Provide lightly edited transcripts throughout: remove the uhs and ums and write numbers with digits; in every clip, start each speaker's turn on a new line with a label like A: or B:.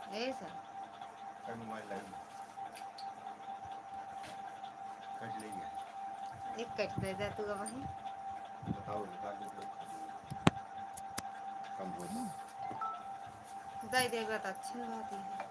A: ऐसा
B: mobile live cut लीजिए।
A: एक कट दे दे तू वही
B: बताओ निकाल दो कम हो जाए।
A: दे देगा तो अच्छी बात ही है।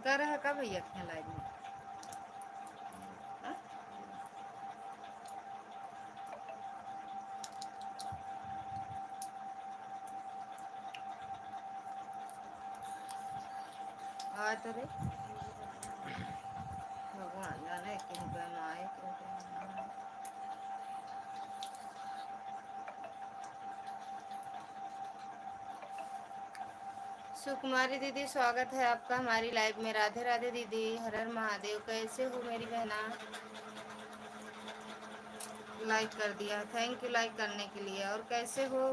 A: गर है का भैया खेल आदमी आ तो रे भगवान जाने क्यों कहना आए क्यों कहना। सुकुमारी दीदी स्वागत है आपका हमारी लाइव में। राधे राधे दीदी, हर हर महादेव। कैसे हो मेरी बहना? लाइक कर दिया, थैंक यू लाइक करने के लिए। और कैसे हो?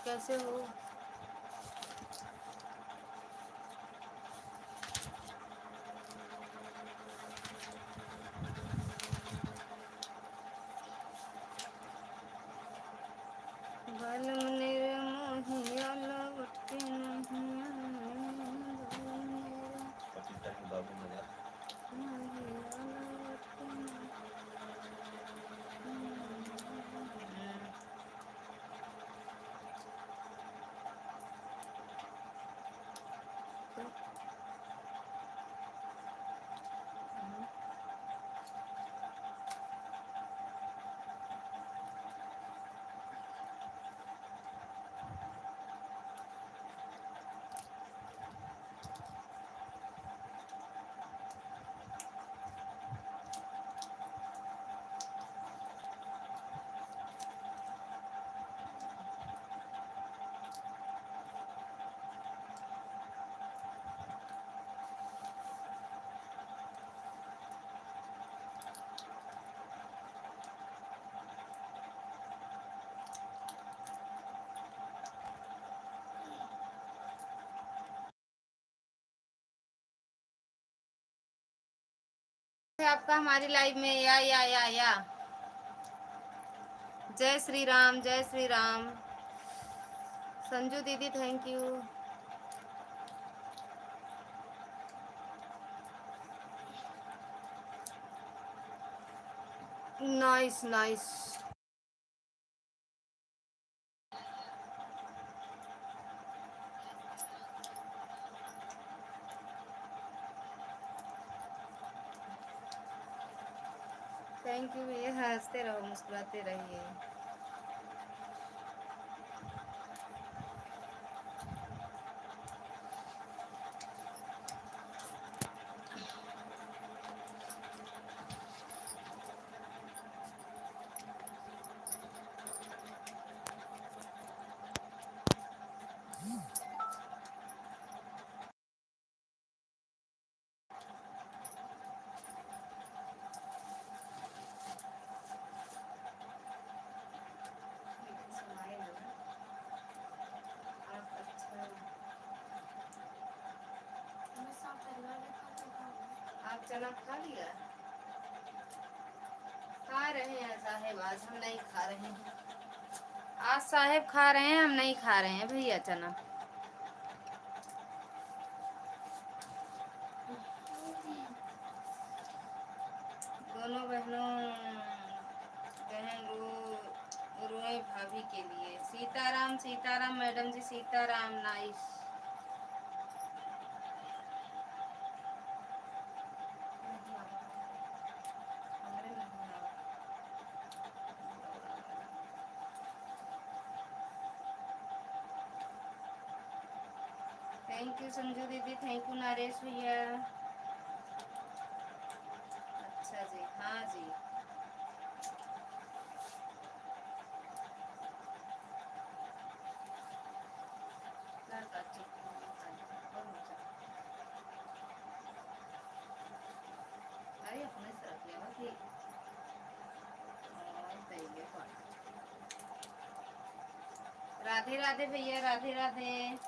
A: कैसे हो? बालम निर्मोहिया लौटते नहीं
B: बाबू मजा
A: आपका हमारी लाइव में या जय श्री राम, जय श्री राम। संजू दीदी thank you. Nice nice. Thank you भैया, हंसते रहो मुस्कुराते रहिए। आप चना खा लिया? खा रहे हैं साहेब, आज हम नहीं खा रहे हैं। आज साहेब खा रहे हैं, हम नहीं खा रहे हैं भैया चना। दोनों बहनों बहन रोए भाभी के लिए। Sitaram Sitaram madam ji, Sitaram. Nice. Thank you Sanju दीदी, थैंक यू नरेश भैया। अच्छा जी, हाँ जी। अरे अपने तरफ ले आओ कि राधे राधे भैया, राधे राधे।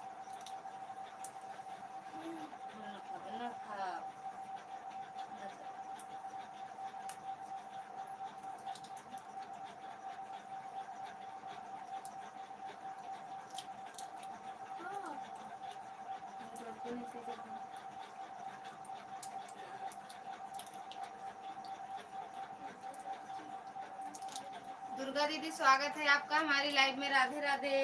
A: दुर्गा दीदी स्वागत है आपका हमारी लाइव में, राधे राधे।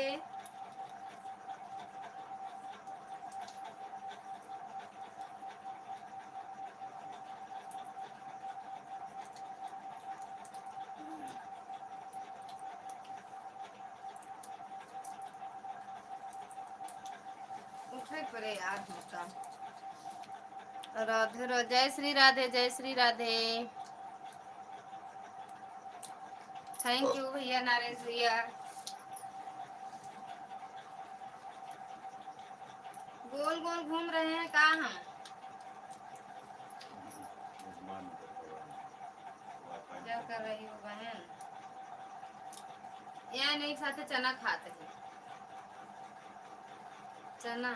A: उठे पड़े यार होता। राधे राधे, जय श्री राधे, जय श्री राधे। थैंक यू भैया नरेश भैया। गोल गोल घूम रहे हैं कहाँ हम? क्या कर रही हो बहन? यहाँ नहीं खाते, चना खाते हैं। चना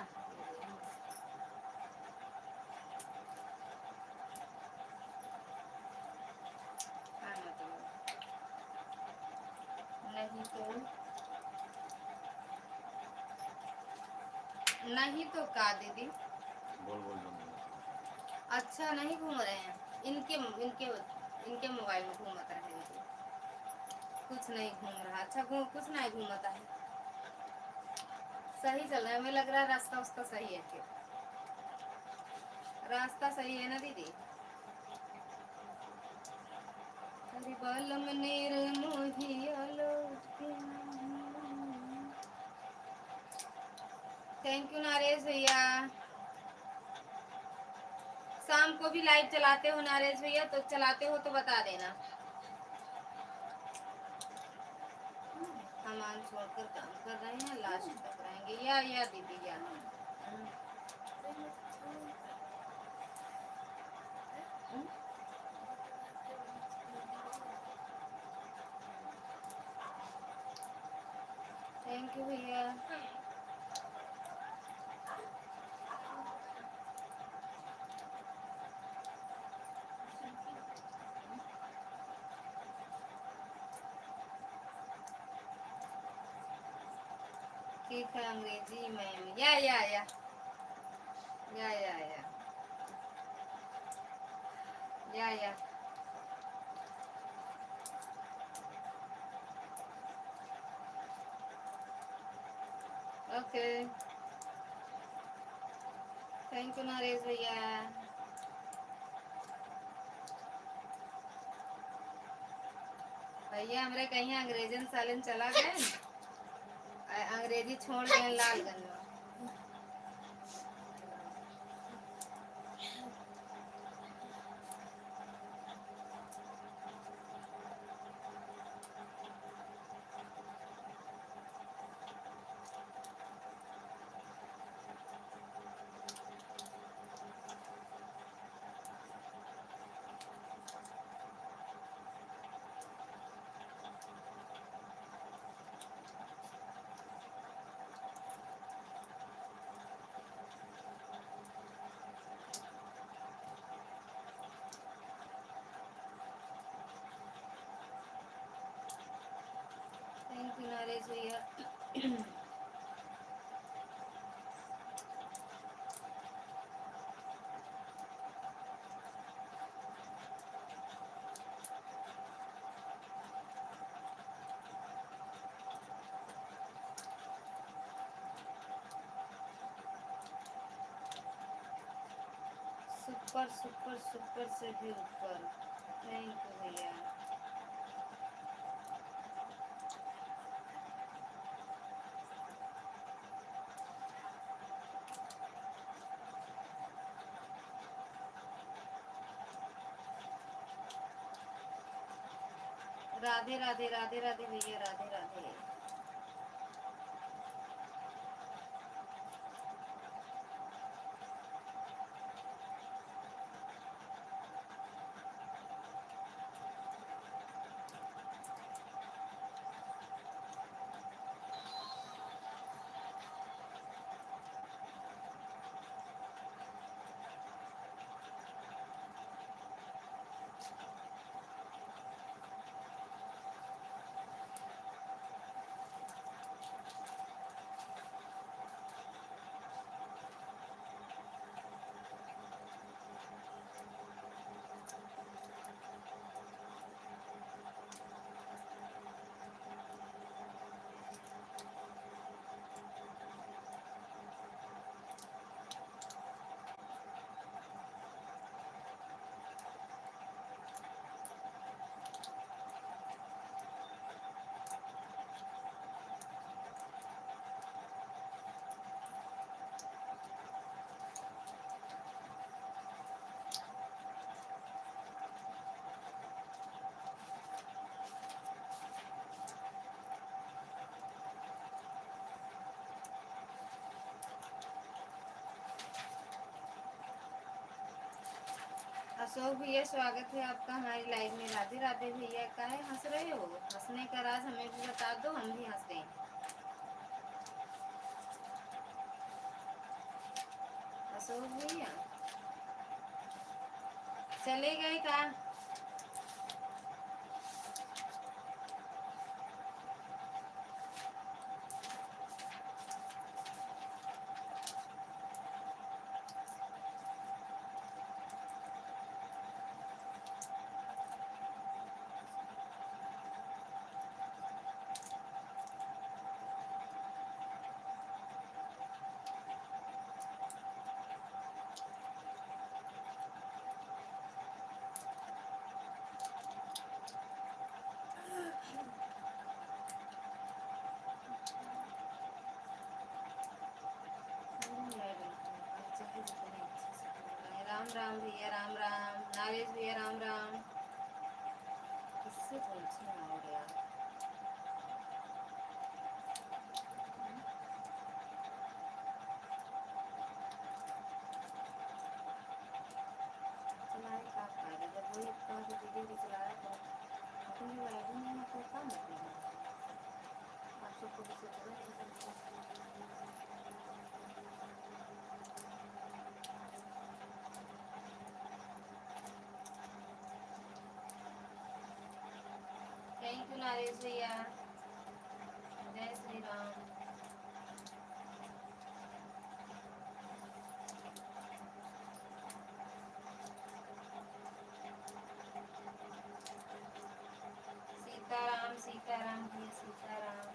A: नहीं तो का दीदी?
B: बोल बोल बोल।
A: अच्छा नहीं घूम रहे हैं, इनके इनके इनके मोबाइल में घूमता है इनके। कुछ नहीं घूम रहा। अच्छा कुछ नहीं घूमता है, सही चल रहा है। हमें लग रहा है रास्ता उसका सही है। फिर रास्ता सही है ना दीदी? थैंक यू नरेश भैया। शाम को भी लाइव चलाते हो नरेश भैया? तो चलाते हो तो बता देना। सामान छोड़कर काम कर रहे हैं, लास्ट तक रहेंगे। या दीदी या थैंक यू भैया। ठीक है अंग्रेजी मैम। या ओके। थैंक यू नरेश भैया। भैया हमरे कहीं अंग्रेजन सालन चला गए, अंग्रेजी छोड़ गए लालगंज में। थैंक यू नरेश भैया। सुपर सुपर सुपर से भी ऊपर। थैंक यू भैया। राधे राधे राधे राधे भैया, राधे राधे। अशोक भैया, स्वागत है आपका हमारी लाइव में। राधे राधे भैया, काहे हंस रहे हो? हंसने का राज हमें भी बता दो, हम भी हंसें। अशोक भैया चले गए का? राम राम भैया, राम राम। नारेश भैया, राम राम। किससे पूछे और यार? चलाए का फायदा, जब वही कहाँ से वीडियो को चलाया तो अपनी लाइव में मतलब क्या मतलब है? आप सबको भी थैंक यू नारेश भैया। जय श्री राम। सीताराम सीताराम भैया, सीताराम।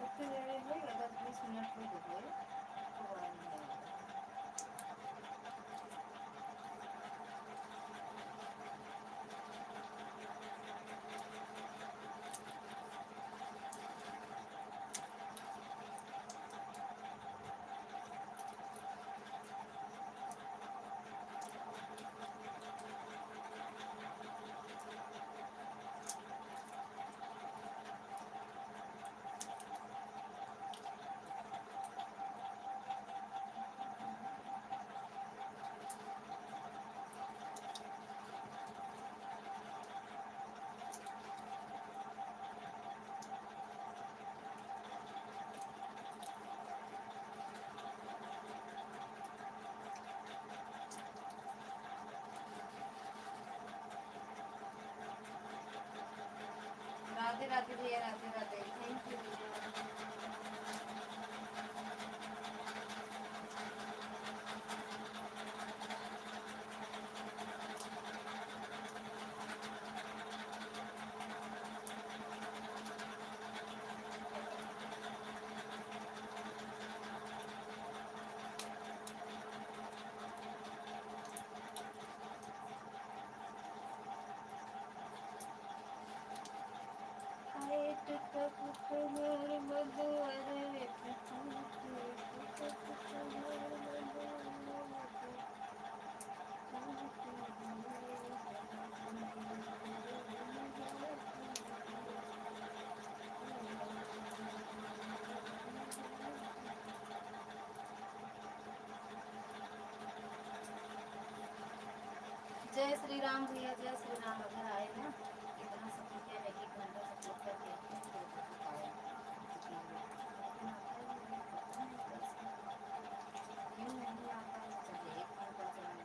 A: उतने देर में 10-20 मिनट में हो गए। राधे राधे भैया, राधे राधे। थैंक यू भैया। जय श्री राम भैया, जय श्री राम। अगर आए ना इतना सब कुछ है, एक घंटा सब कुछ करके फिर आए। क्यों नहीं आता है? चलिए एक फोन कर चलाएं।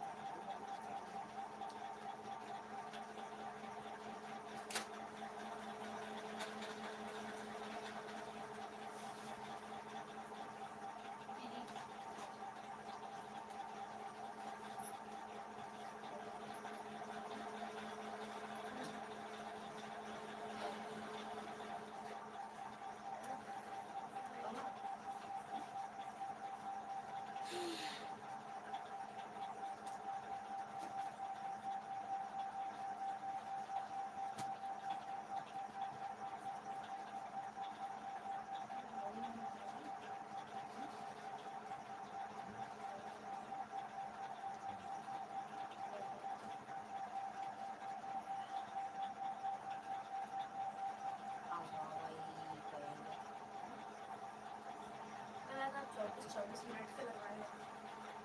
C: मैंने कहा 24 मिनट के लगवाए।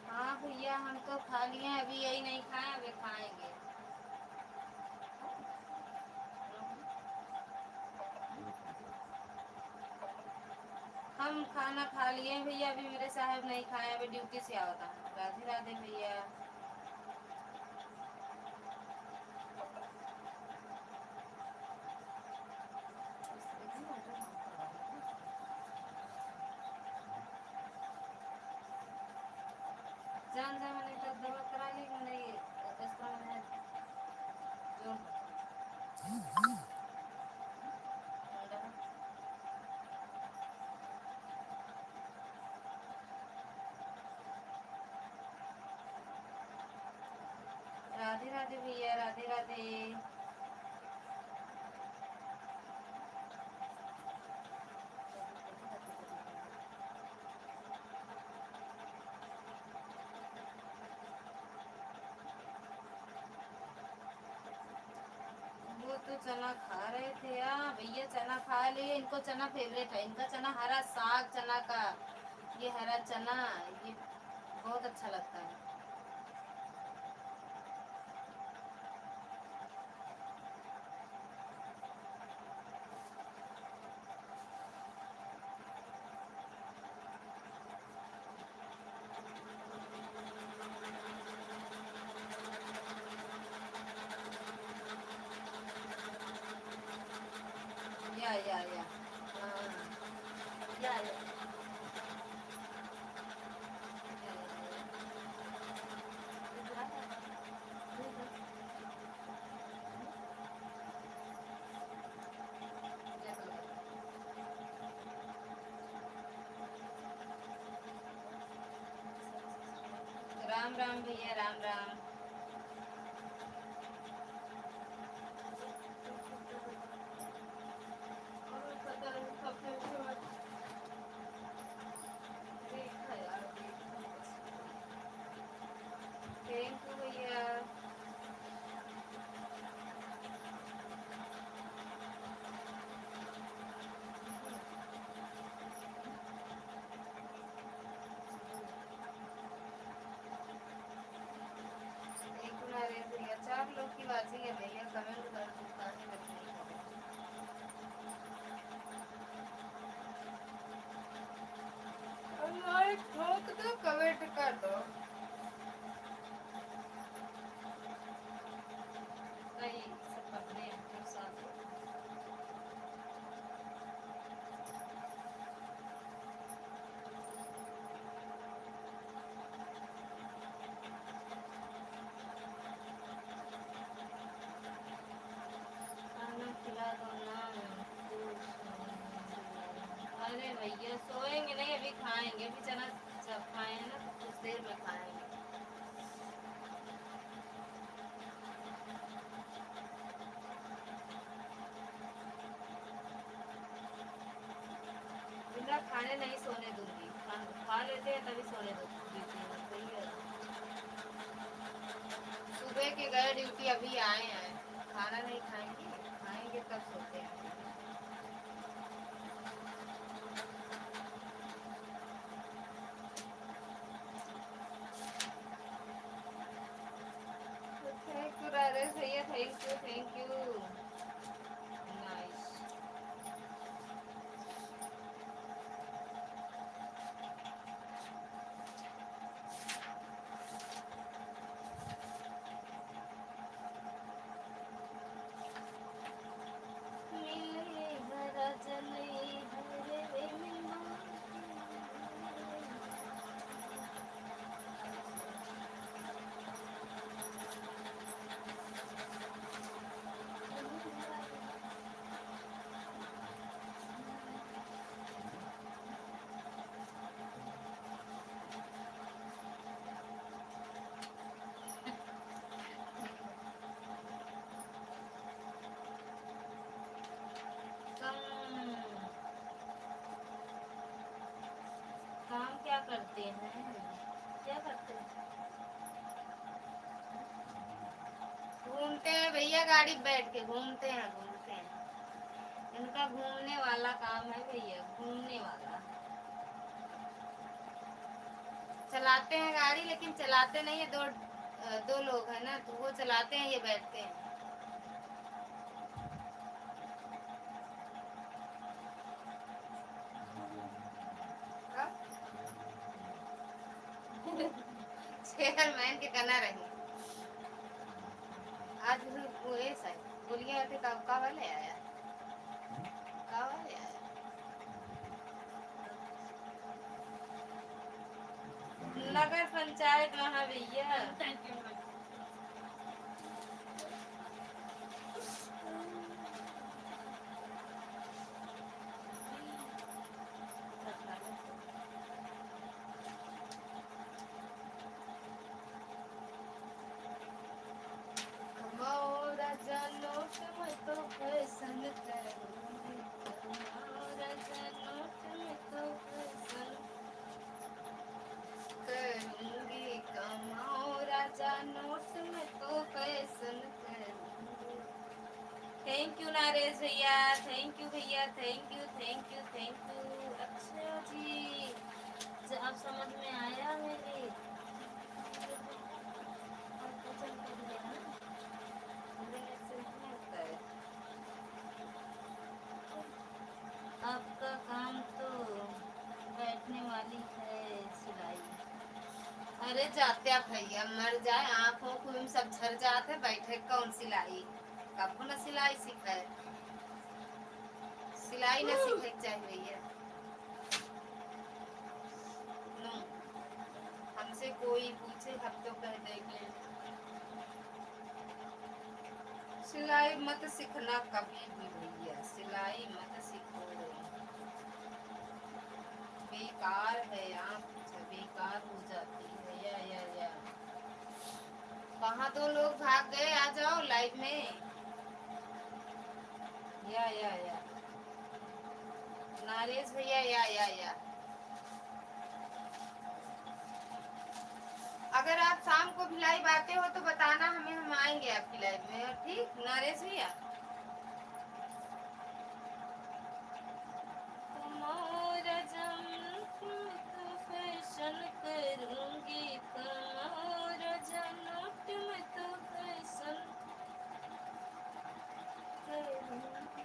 A: हाँ भैया, हम तो खा लिए हैं, अभी यही नहीं खाए, अभी खाएंगे। हम खाना खा लिए हैं भैया, अभी मेरे साहब नहीं खाए, अभी ड्यूटी से आवता है। राधे राधे भैया। जान जा, मैंने तो दवा करा ली, मैंने ये एक्स्ट्रा मैंने जो राधे राधे भैया, राधे राधे। वो तो चना खा रहे थे। हाँ भैया, चना खा लिए, इनको चना फेवरेट है, इनका चना हरा साग चना का, ये हरा चना, ये बहुत अच्छा लगता है। या हाँ,
C: या
A: राम राम भैया, राम राम। थैंक यू भैया। एक तुम्हारे भैया 4 लोग की बाजी है भैया, कमेंट कर दुकान में ठोक दो, कमेंट कर दो। नहीं, सब अपने हैं, साथ हैं। खाना खिला दो ना। अरे भैया सोएंगे नहीं, अभी खाएंगे, अभी चना सब खाए हैं ना, तो कुछ देर में खाएंगे। बिना खाने नहीं सोने दूंगी, खा लेते हैं तभी सोने दूंगी। सही है। सुबह के गए ड्यूटी, अभी आए हैं, खाना नहीं खाएंगे, खाएंगे तब सोते हैं। Thank thank you. नाइस। मिले हरा जलई हरे वे मिमा। काम क्या करते हैं? क्या करते हैं? घूमते हैं भैया, गाड़ी पे बैठ के घूमते हैं घूमते हैं। इनका घूमने वाला काम है भैया, घूमने वाला। चलाते हैं गाड़ी, लेकिन चलाते नहीं है। दो लोग हैं ना, तो वो चलाते हैं, ये बैठते हैं। चेयरमैन के कहना रही आज वो ऐसा है। बोलिए थे का वाले आया, का वाले आया। नगर पंचायत वहाँ भैया। नोट में तो फैशन करूंगी, नोट में तो फैशन करूंगी, कमाओ राजा नोट में तो फैशन करूंगी। थैंक यू नरेश भैया, थैंक यू भैया, thank you thank you thank you. अच्छा जी, अब समझ में आया मेरे। आपका काम तो बैठने वाली है सिलाई। अरे जाते आप भैया, मर जाए आँखों को में सब झर जाते, बैठे कौन सिलाई। कब न सिलाई सीखे, सिलाई न सीखे चाहिए भैया। नो, हमसे कोई पूछे हम तो कह देंगे सिलाई मत सीखना कभी भी भैया, सिलाई मत सीखो, बेकार है। आप बेकार हो जाती है। या कहाँ दो लोग भाग गए, आ जाओ लाइव में। या नरेश भैया या अगर आप शाम को भी लाइव आते हो तो बताना हमें, हम आएंगे आपकी लाइव में। ठीक नरेश भैया। फैशन करूंगी, नोट में तो फैशन करूंगी।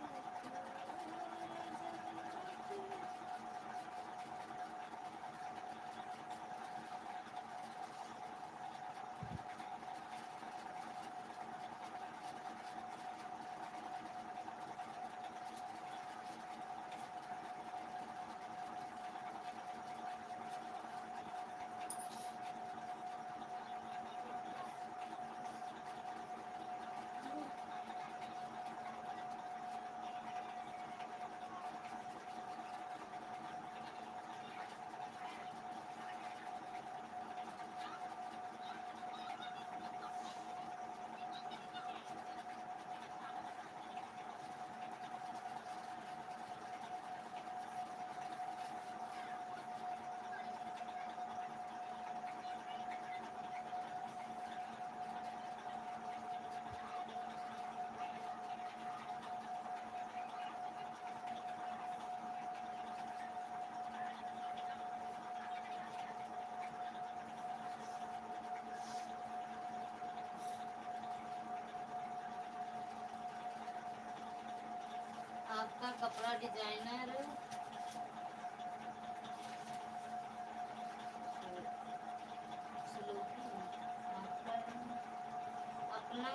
A: कपड़ा डिजाइनर स्लोकी अपना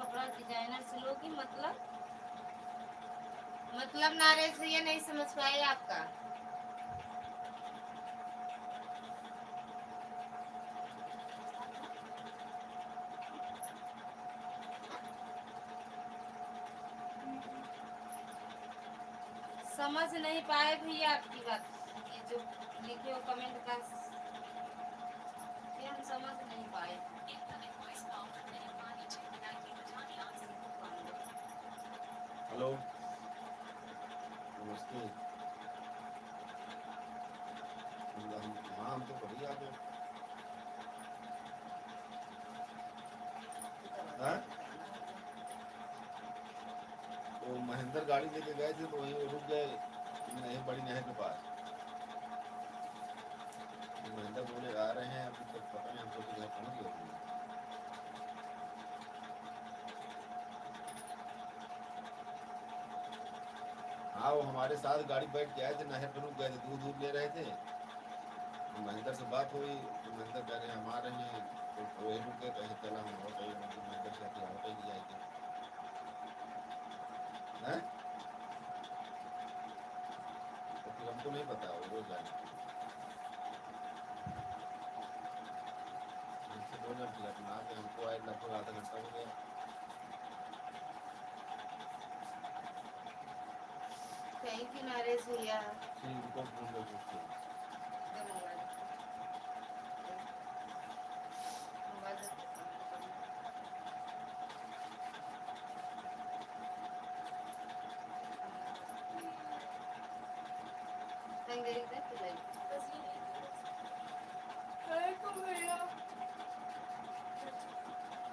A: कपड़ा डिजाइनर स्लोकी मतलब नारे से ये नहीं समझ पाए आपका। समझ नहीं पाए भैया आपकी बात, ये जो लिखे हो कमेंट का ये हम समझ नहीं पाए।
B: हेलो नमस्ते। हाँ हम तो बढ़िया आप हाँ? तो महेंद्र गाड़ी लेके गए थे तो वहीं वो रुक गए नहर, बड़ी नहर के पास। तो महेंद्र बोले आ रहे हैं, अभी तक पता नहीं, हम तो घर पहुँच गए थे। हाँ वो हमारे साथ गाड़ी बैठ के आए थे, नहर पर रुक गए थे, दूध ले रहे थे। तो महेंद्र से बात हुई तो महेंद्र कह रहे हैं हम आ रहे हैं, तो वही रुक गए, कहे चला हम और कहीं महेंद्र से अपने और कहीं जाए थे। तो फिर हमको नहीं पता वो रोज जाने हमसे बोलना फिर अपना आ गए, हमको आए लगभग आधा घंटा हो गया।
A: थैंक यू नरेश भैया।
B: फिर इनको फोन कर पूछते हैं।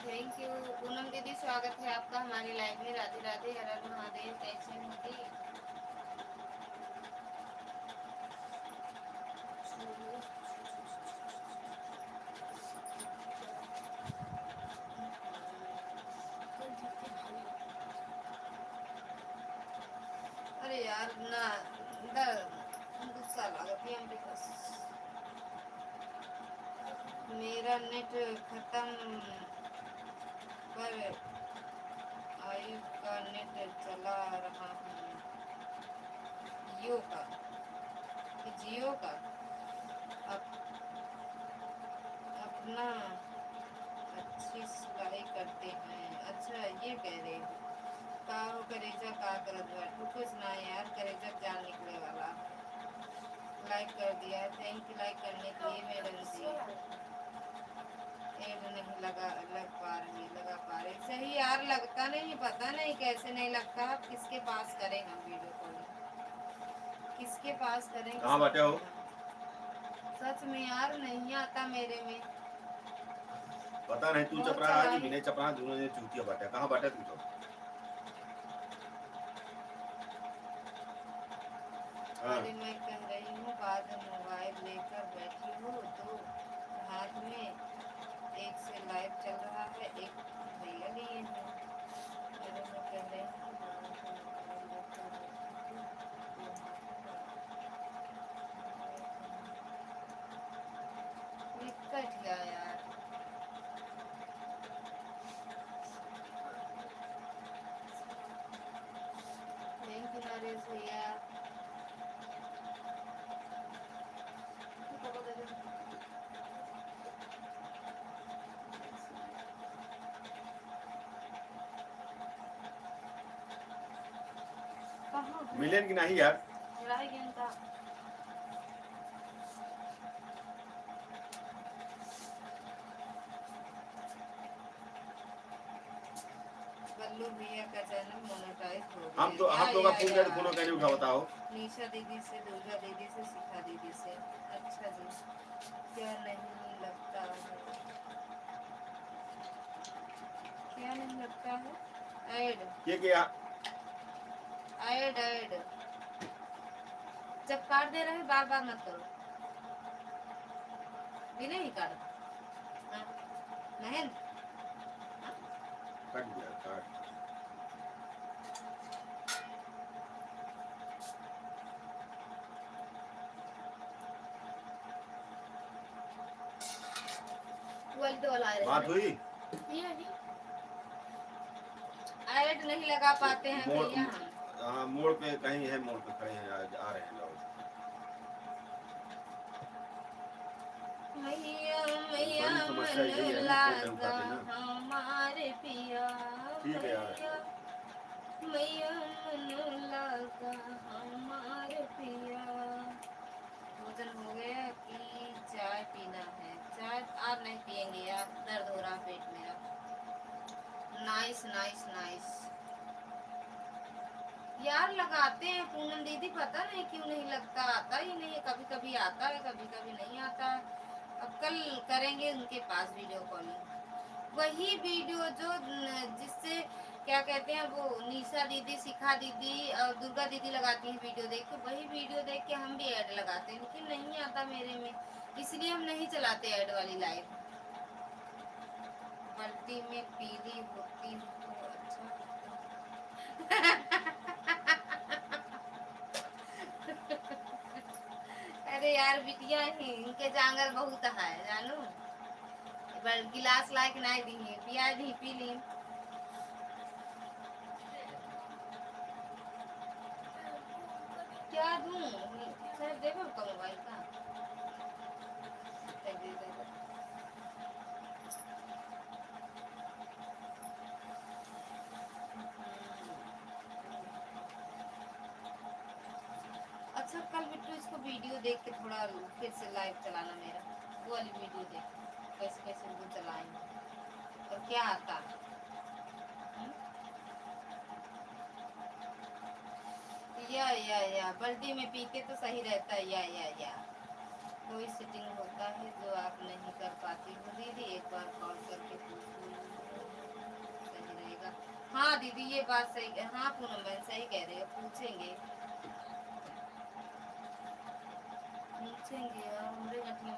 B: थैंक यू पूनम दीदी, स्वागत है आपका हमारी लाइफ में। राधे राधे, हर हर महादेव। कैसे हो दी? अरे यार ना गुस्सा लागत है हमरे पास। मेरा नेट खत्म पर आयु का नेट चला रहा हूँ। जियो का अपना अच्छी सिलाई करते हैं। अच्छा ये कह रहे हो का हो करेजा का करत बाटू? कुछ ना यार, करेजा जान निकले वाला। लाइक कर दिया, थैंक यू लाइक करने के लिए मैडम जी। एड नहीं लगा पा रही सही यार, लगता नहीं, पता नहीं कैसे नहीं लगता। आप किसके पास करें हम वीडियो कॉल, किसके पास करें? कहाँ बैठे हो?
A: सच में यार नहीं आता मेरे में।
B: पता नहीं तू चपरा है कि बिना चपरा, दोनों ने चूतिया बैठा। कहाँ बैठा तू? तो
A: अरे मैं कह रही हूँ बाद मोबाइल लेकर बैठी हूँ तो हाथ में एक से लाइव चल रहा है, एक भैया लिए हैं। अरे मैं कह रही हूँ कट गया यार। थैंक यू नरेश भैया।
B: मिलेन की नहीं यार?
A: बल्लू भैया का चैनल मोनेटाइज हो गया।
B: हम तो का फोन कर फोन कैसे उठा बताओ?
A: निशा दीदी से, दुर्गा दीदी से, शिखा दीदी से। अच्छा जी, क्या नहीं लगता है? क्या नहीं लगता है? ऐड
B: ये क्या?
A: ऐड जब काट दे रहे हैं बार बार मत करो, भी नहीं काट।
B: नहीं
D: कट गया काट।
A: वर्ल्ड वाला
D: बात हुई
C: ये अभी
A: ऐड नहीं लगा पाते हैं
D: मोड़
A: भैया हम।
D: हाँ मोड़ पे कहीं है, मोड़ पे खड़े हैं, आज आ रहे हैं लोग।
A: मैया मैया
D: बड़ी समस्या यही है
A: मन
D: ना, फोन नहीं
A: लागा
D: उठाते ना।
A: हमारे पिया
D: ठीक है यार।
A: मैया मन लागा हमारे पिया। भोजन हो गया कि चाय पीना है? चाय आप नहीं पियेंगे यार, दर्द हो रहा पेट मेरा। नाइस नाइस नाइस यार, लगाते हैं पूनम दीदी, पता नहीं क्यों नहीं लगता, आता ही नहीं है। कभी कभी आता है, कभी कभी नहीं आता है। अब कल करेंगे उनके पास वीडियो कॉलिंग, वही वीडियो जो जिससे क्या कहते हैं वो निशा दीदी, शिखा दीदी और दुर्गा दीदी लगाती हैं वीडियो देख के, वही वीडियो देख के हम भी ऐड लगाते हैं, लेकिन नहीं आता मेरे में, इसलिए हम नहीं चलाते ऐड वाली लाइव। बाल्टी में पीली होती तो अच्छा। अरे यार बिटिया ही इनके जांगर बहुत है जानू, गिलास लायक नहीं दी, पिया दी पी ली। क्या दूं? सर देबो उनका मोबाइल का दे दे दे। अच्छा कल बिट्टू इसको वीडियो देख के थोड़ा फिर से लाइव चलाना मेरा, वो वाली वीडियो देख कैसे कैसे वो चलाएंगे और क्या आता। या बाल्टी में पीते तो सही रहता है। या कोई सेटिंग होता है जो आप नहीं कर पाती हो दीदी, एक बार कॉल करके पूछ लो, सही रहेगा। हाँ दीदी ये बात सही, हाँ पूनम बहन सही कह रहे हो, पूछेंगे पूछेंगे और हमरे अपने।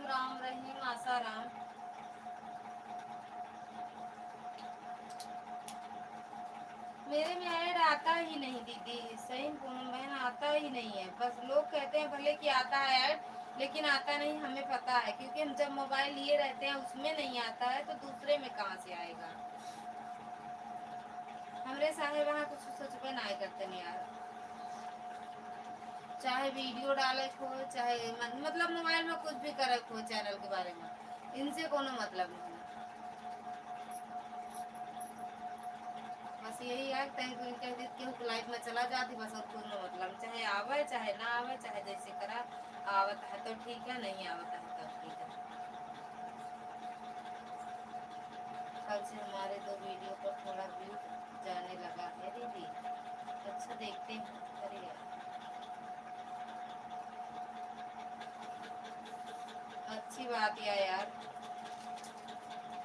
A: राम रहीम आशा राम। मेरे में ऐड आता ही नहीं दीदी, सही पूनम बहन आता ही नहीं है। बस लोग कहते हैं भले कि आता है ऐड, लेकिन आता नहीं, हमें पता है क्योंकि हम जब मोबाइल लिए रहते हैं उसमें नहीं आता है तो दूसरे में कहाँ से आएगा। हमरे संगे वहाँ कुछ सोचबे नहीं करते नहीं यार, चाहे वीडियो डाले खो, चाहे मतलब मोबाइल में कुछ भी करे खो चैनल के बारे में, इनसे कोनो मतलब नहीं। बस यही है, केहू लाइफ में चला जाती बस, और कोनो मतलब, चाहे आवे चाहे ना आवे, चाहे जैसे करा, आवत है तो ठीक है, नहीं आवत है तो ठीक है। कल से हमारे 2 वीडियो पर थोड़ा व्यू जाने लगा है दीदी। अच्छा देखते हैं, अरे यार अच्छी बात यार,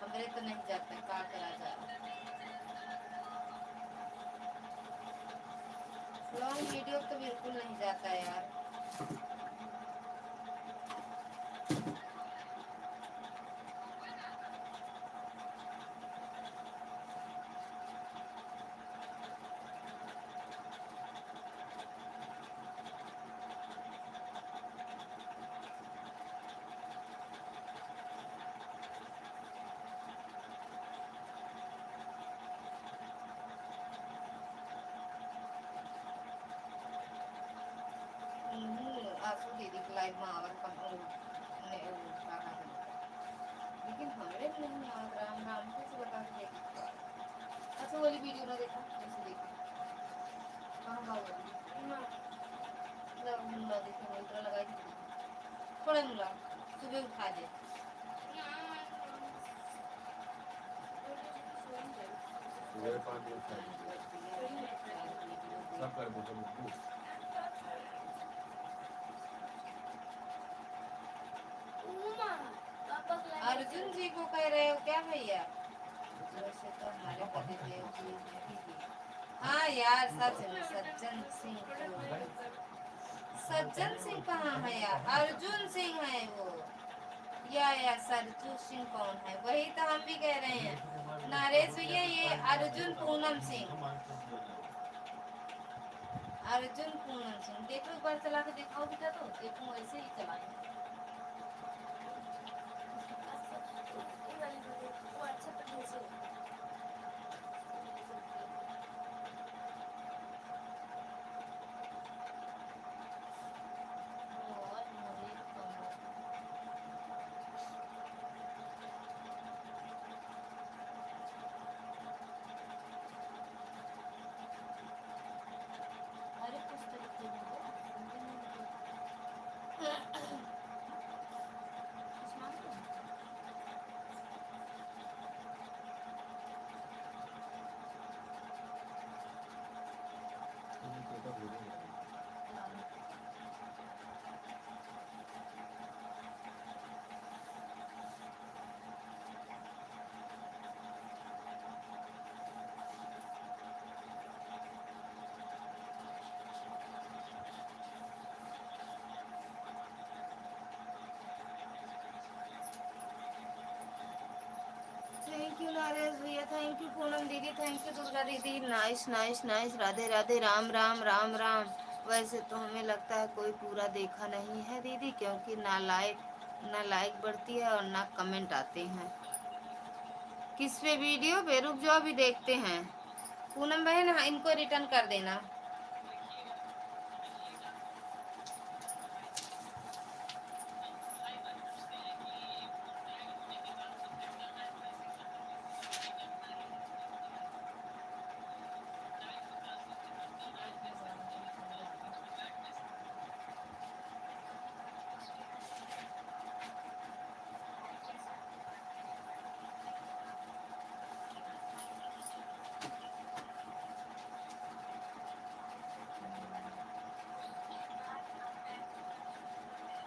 A: हमरे तो नहीं जाता, क्या करा जाए। लॉन्ग वीडियो तो बिल्कुल नहीं जाता यार। आंसू दीदी की लाइव में आवर लेकिन हमरे में नहीं आ राम राम कैसे बता के। अच्छा वाली वीडियो ना देखा, कैसे देखा, कहाँ बाबू ना मुला देखा, इतना लगाई थी थोड़ा मुला, सुबह उठा दे।
D: सब कर दो सब।
C: पापा
B: अर्जुन जी को कह रहे हो क्या भैया? वैसे तो हमारे पति देव जी हैं दीदी। हाँ यार सच में सज्जन सिंह सज्जन सिंह कहाँ है यार, अर्जुन सिंह है वो। या सरजू सिंह कौन है, वही तो हम भी कह रहे हैं नरेश भैया, ये अर्जुन पूनम सिंह, अर्जुन पूनम सिंह। देखो एक बार चला के दिखाओ बेटा, तो देखो ऐसे ही चलाए।
C: ये वाली वीडियो वो अच्छा तो भेजे।
A: और मुझे कमर अरे कुछ तरीके में वो हिंदी में कुछ मांगते हैं। थैंक यू नरेश भैया, थैंक यू पूनम दीदी, थैंक यू दुर्गा दीदी। Nice nice nice, Radhe Radhe, Ram Ram Ram Ram. वैसे तो हमें लगता है कोई पूरा देखा नहीं है दीदी, क्योंकि ना लाइक बढ़ती है और ना कमेंट आते हैं। किस पे वीडियो पे, रुक जाओ अभी देखते हैं। पूनम बहन हाँ, इनको रिटर्न कर देना।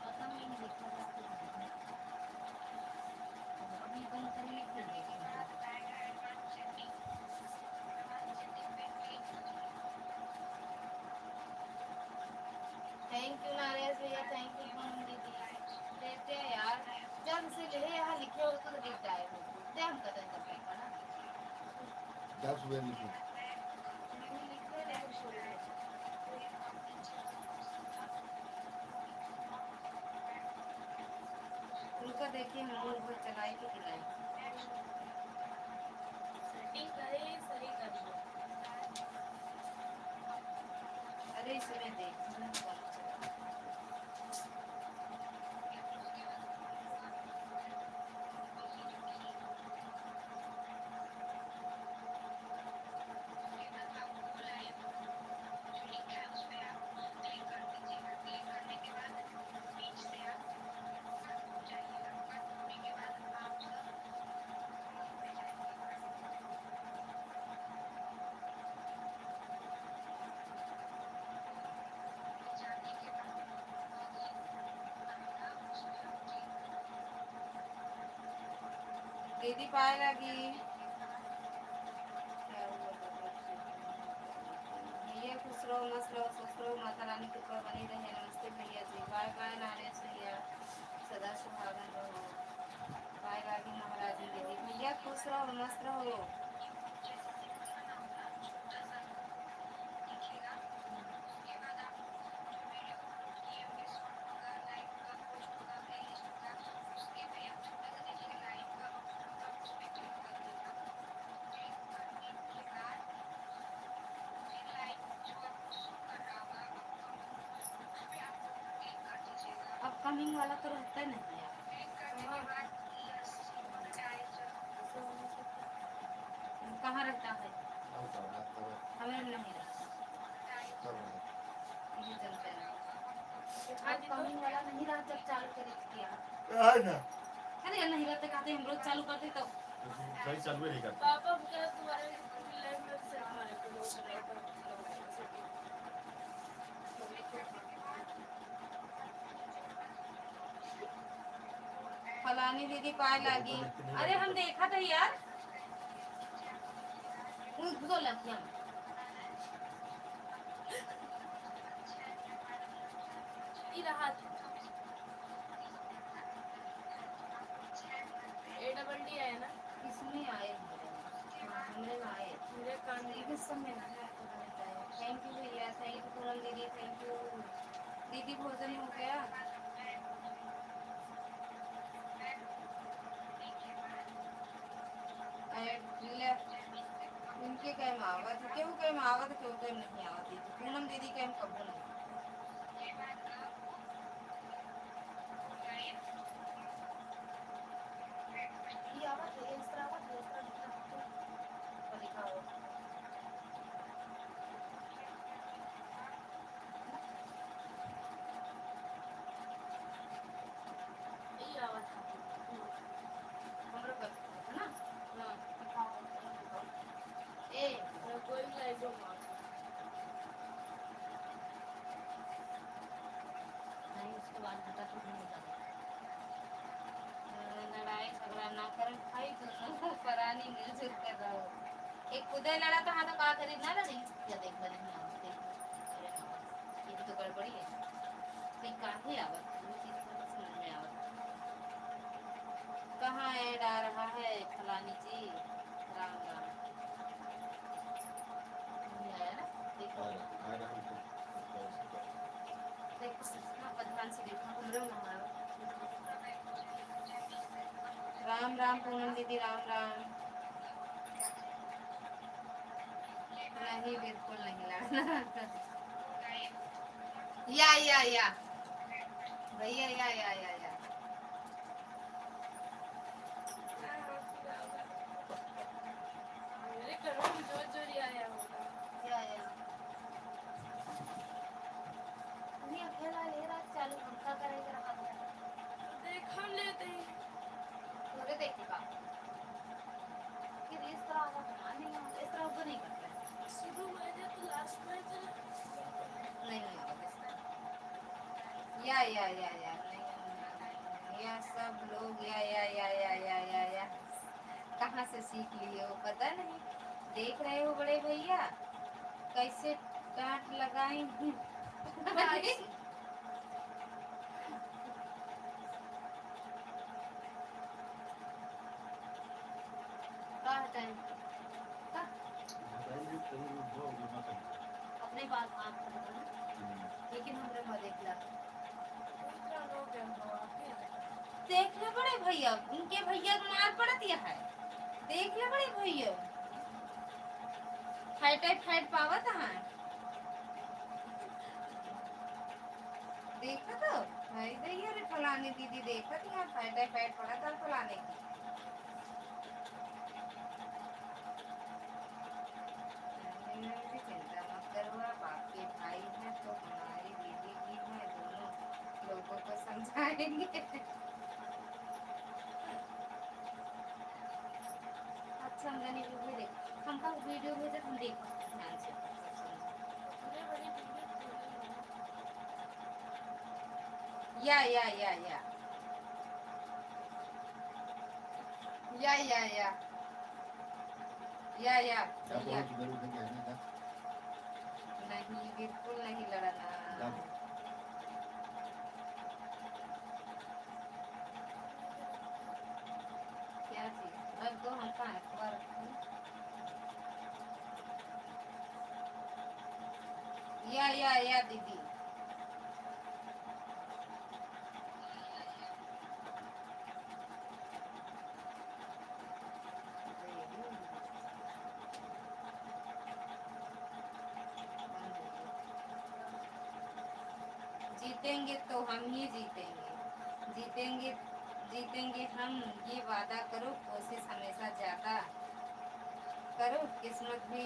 A: पता नहीं देखा जाता है। अभी बंद करिए फिर देखेंगे। थैंक यू नरेश भैया, थैंक यू पूनम दीदी। देते हैं यार, जब से ले यहाँ लिखे हो तो दिख जाए मुझे, हम कदर कर पाएगा ना।
E: That's very good.
A: नहीं लिखे लेकिन छोड़ दो।
B: उनका देखिए हम लोग वो चलाए कि नहीं।
C: सेटिंग करे सही करिए।
B: अरे इसमें देख दीदी पाए लगी। क्या हुआ भैया, खुश रहो मस्त रहो स्वस्थ रहो, माता रानी की कृपा बनी रहे। नमस्ते भैया जी, बाय बाय नरेश भैया, सदा सुहागन रहो। बाय रागी महाराज दीदी, भैया खुश रहो मस्त रहो। अपकमिंग वाला तो रहता ही नहीं है। कहाँ रहता है, हमें नहीं रहता, ये चलते हैं। अपकमिंग वाला नहीं रहा जब चालू करे किया। अरे नहीं रहते, कहते हम रोज चालू करते तो
D: सही चालू ही नहीं करता।
C: पापा क्या तुम्हारे लाइफ में से हमारे को लोग नहीं करते।
B: फलानी दीदी पाए लगी। अरे हम देखा था यार,
A: घुसो लखिया में
C: ई रहा ADD आया ना
A: इसमें आए हमरे में आए
C: मेरे कान में
A: किस समय थैंक यू भैया थैंक यू पूनम दीदी थैंक यू दीदी भोजन हो गया इनके कैम आवत केहू कैम आवत केहू कैम नहीं आवत दीदी पूनम दीदी कैम कबू नहीं ये आवत है इस तरह आवत है इस तरह लिखा हो
C: ई आवाज
A: हमरा कर है ना
C: हां
A: दिखाओ ए
C: मैं कोई लाइक मार
A: नहीं उसके बाद हटा तो नहीं जाता लड़ाई झगड़ा ना करें भाई दोनों परानी मिलजुल कर रहो एक खुदे लड़ा तो हाँ तो का करी ना लड़ी या देख बने नहीं आवत देख ये भी तो गड़बड़ी है नहीं काहे आवत वो चीज तो समझ में आवत कहाँ ऐड आ रहा है फलानी जी राम राम नहीं आया ना देखो देखो हाँ बदकान से देखो हमरे में हमारा राम राम पूनम दीदी राम राम नहीं बिल्कुल नहीं लड़ना या भैया या
C: मेरे घरों में जोर जोर आया होगा
A: नहीं अकेला ले रहा चालू पंखा करेगा रहा
C: देख हम लेते हैं
A: पूरे देखेगा कि इस तरह आवा बना नहीं आता इस तरह ऊपर नहीं करता है
C: शुरू में जो तो लास्ट में चला
A: नहीं आता इस तरह या नहीं या सब लोग या कहाँ से सीख लिए हो पता नहीं देख रहे हो बड़े भैया कैसे डांट लगाई टाइम अपने बात आप लेकिन हमरे में देखला
C: दूसरा लोग हैं वो आते हैं
A: देख ले बड़े भैया उनके भैया को मार पड़ दिया है देख ले बड़े भैया फाइट पावत है देखा तो भाई भैया रे फलाने दीदी देखा थी यहाँ फाइट पड़ा था फलाने की चिंता मत करो आप आपके भाई हैं तो हमारी दीदी भी है दोनों लोगों को समझाएंगे अच्छा हमने वीडियो देख हमका वीडियो भेजे हम देखो ध्यान से
C: बड़े बड़े वीडियो
A: या
E: क्या बोलो किधर उधर क्या है ना
A: नहीं बिल्कुल नहीं लड़ना
E: तब
A: क्या चीज अब तो हम कहाँ अखबार या दीदी जीतेंगे तो हम ही जीतेंगे हम ये वादा करो कोशिश हमेशा ज्यादा करो किस्मत भी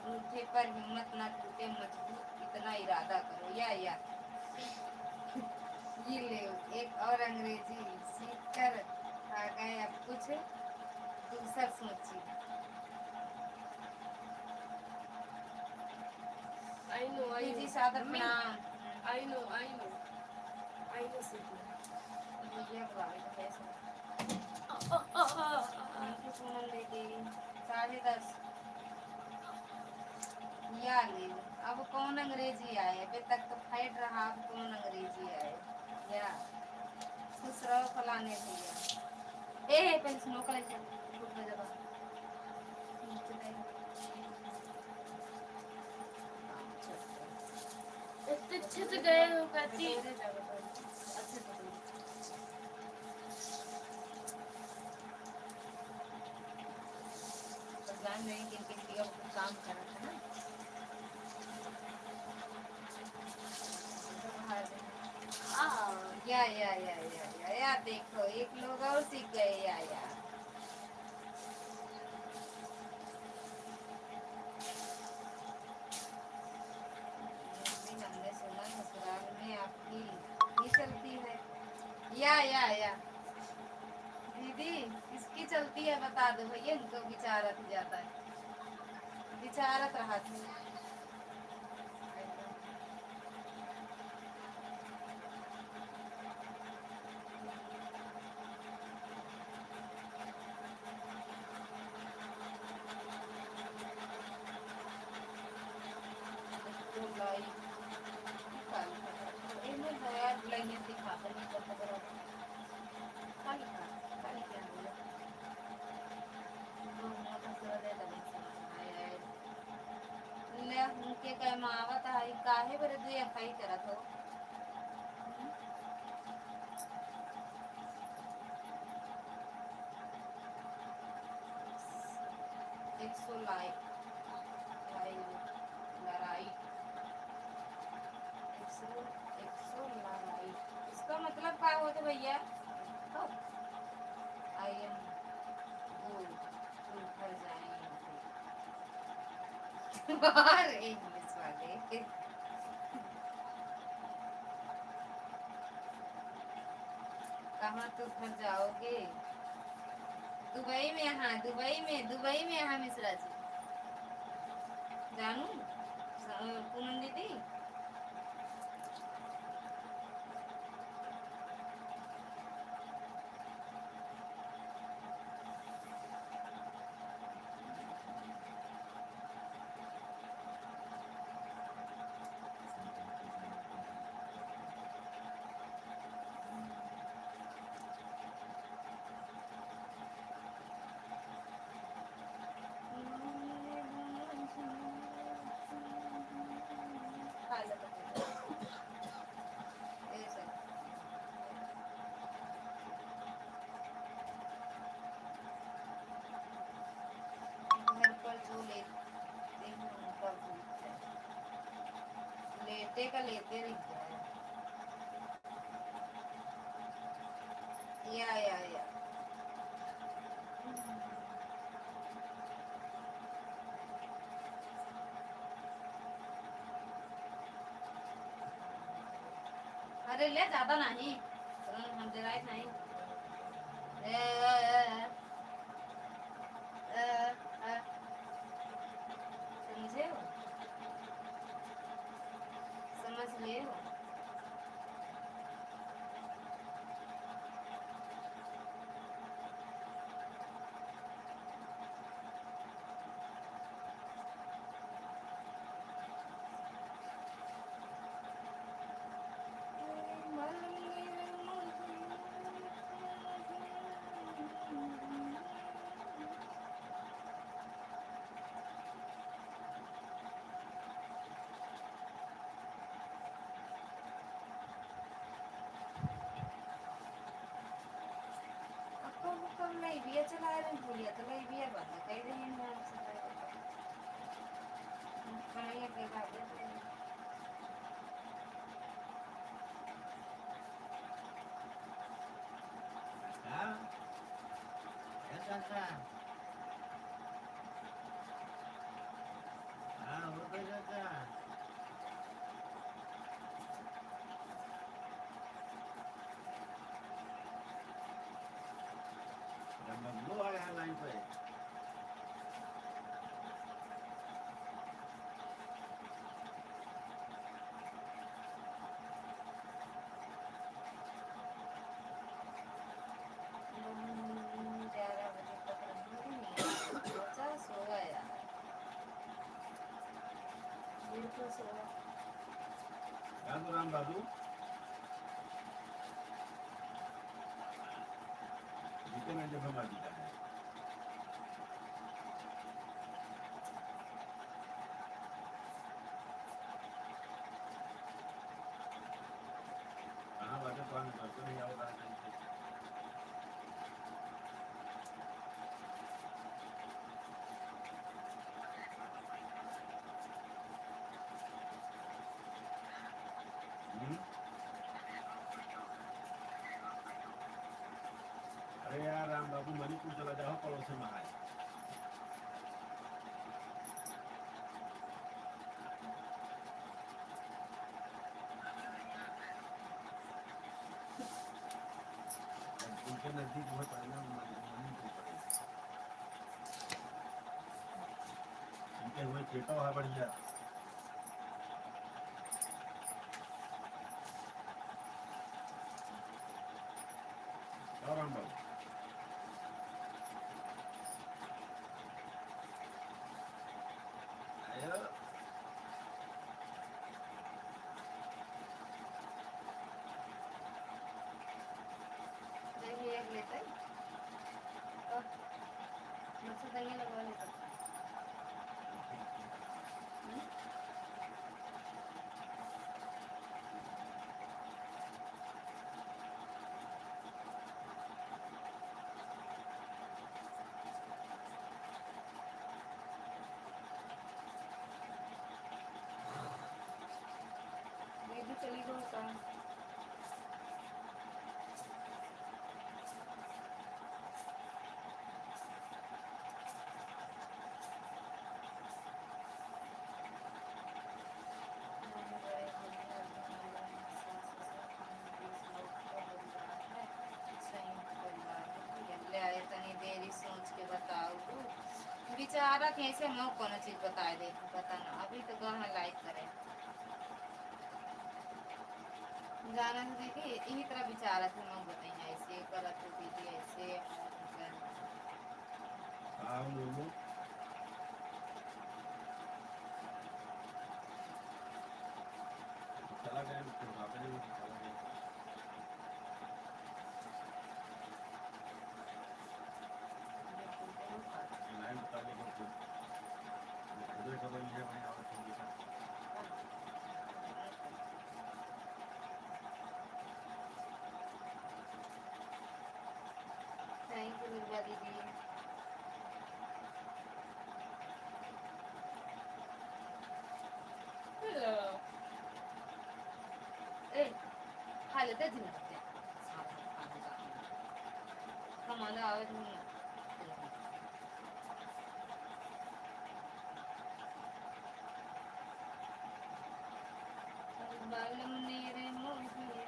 A: रूठे पर हिम्मत ना टूटे मजबूत इतना इरादा करो या ये ले एक और अंग्रेजी सीख कर आ गए अब कुछ दूसरा सोचिए
C: I know
A: जी सादर प्रणाम
C: I know सीखना
A: भैया को आगे तो कैसे
C: आ, आ, आ, आ, आ।
A: थैंक यू पूनम दीदी 10:30
B: या ले लो। अब कौन अंग्रेजी आए, अभी तक तो फाइट रहा, अब कौन अंग्रेजी आए। या खुश रहो फलाने भैया। पहले सुनो कल
C: इतने अच्छे से गए हो कहती
B: अच्छे से जान रही कि इनके लिए कुछ काम कर रहे थे ना। या देखो एक लोग और सीख गए या हमने सुना ससुराल में आपकी ही चलती है। या दीदी किसकी चलती है बता दो भैया, इनको विचारत जाता है, विचारत रहा थी। उनके कह मावत है काहे बरे दे खाई करत हो। एक सौ लाइक लड़ाई 100 लड़ाई इसका मतलब क्या होता भैया। आई एम गुड घर जाएंगे इंग्लिश वाले। कहाँ तो घर जाओगे। दुबई में। हाँ दुबई में यहाँ मिश्रा जी जानू पूनम दीदी। घर पर जो लेते हैं उनका भूत है, लेते का लेते रह जाए। या अरे ले ज्यादा नहीं हम दे रहे नहीं। समझे हो, समझ ले हो। कब नहीं भी चला रहे भूलिया तो नहीं भी बंद कर रही हैं आपसे कहीं के बात है।
E: हाँ ऐसा हाँ वो तो जाता बबलू आया है लाइन पे।
C: बस हो गया।
E: राधू राम दादू जीते में जब हम जीता है कहाँ बातें पुराने दोस्तों नहीं आओ रहा है अरे यार राम बाबू मणिपुर चला जाओ पड़ोस में आए उनके नजदीक बहुत पड़ेगा मणिपुर पड़ेगा उनके हुए चेता हुआ बढ़िया और राम बाबू आयो
A: दही एक लेते मुझसे दही लगवा लेते दीदी चली गई का सोच के बताओ तू बेचारा कैसे मैं कौन चीज बताए दे पता ना अभी तो गह लाइक करे जाना तो देखिए यही तरह बेचारा थे मैं बताइए ऐसे गलत दीदी ऐसे
E: आओ लोगों चला गया तो आपने भी चला गया लाइन बता देगा तो उधर खबर लिया भाई और फोन दिखा
A: थैंक यू दुर्गा दीदी
C: हेलो
A: ए खा लेते दिन हमारा आवाज नहीं बालम मेरे मोहिया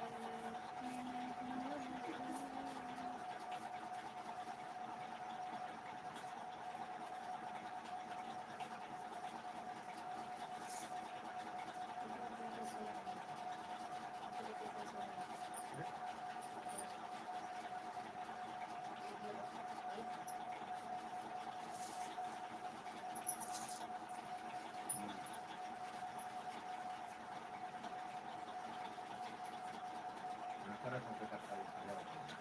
E: करा सबसे करता है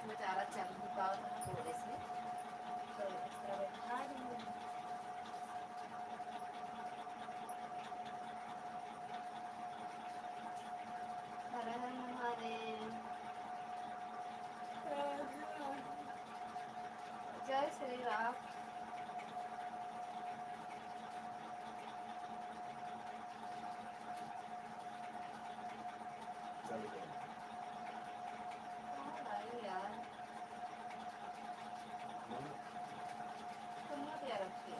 A: बेचारा चल भी पाओ तो थोड़े से तो इस तरह बैठा रही हूँ हर हर महादेव जय श्री राम यार तुम मत यार रखिए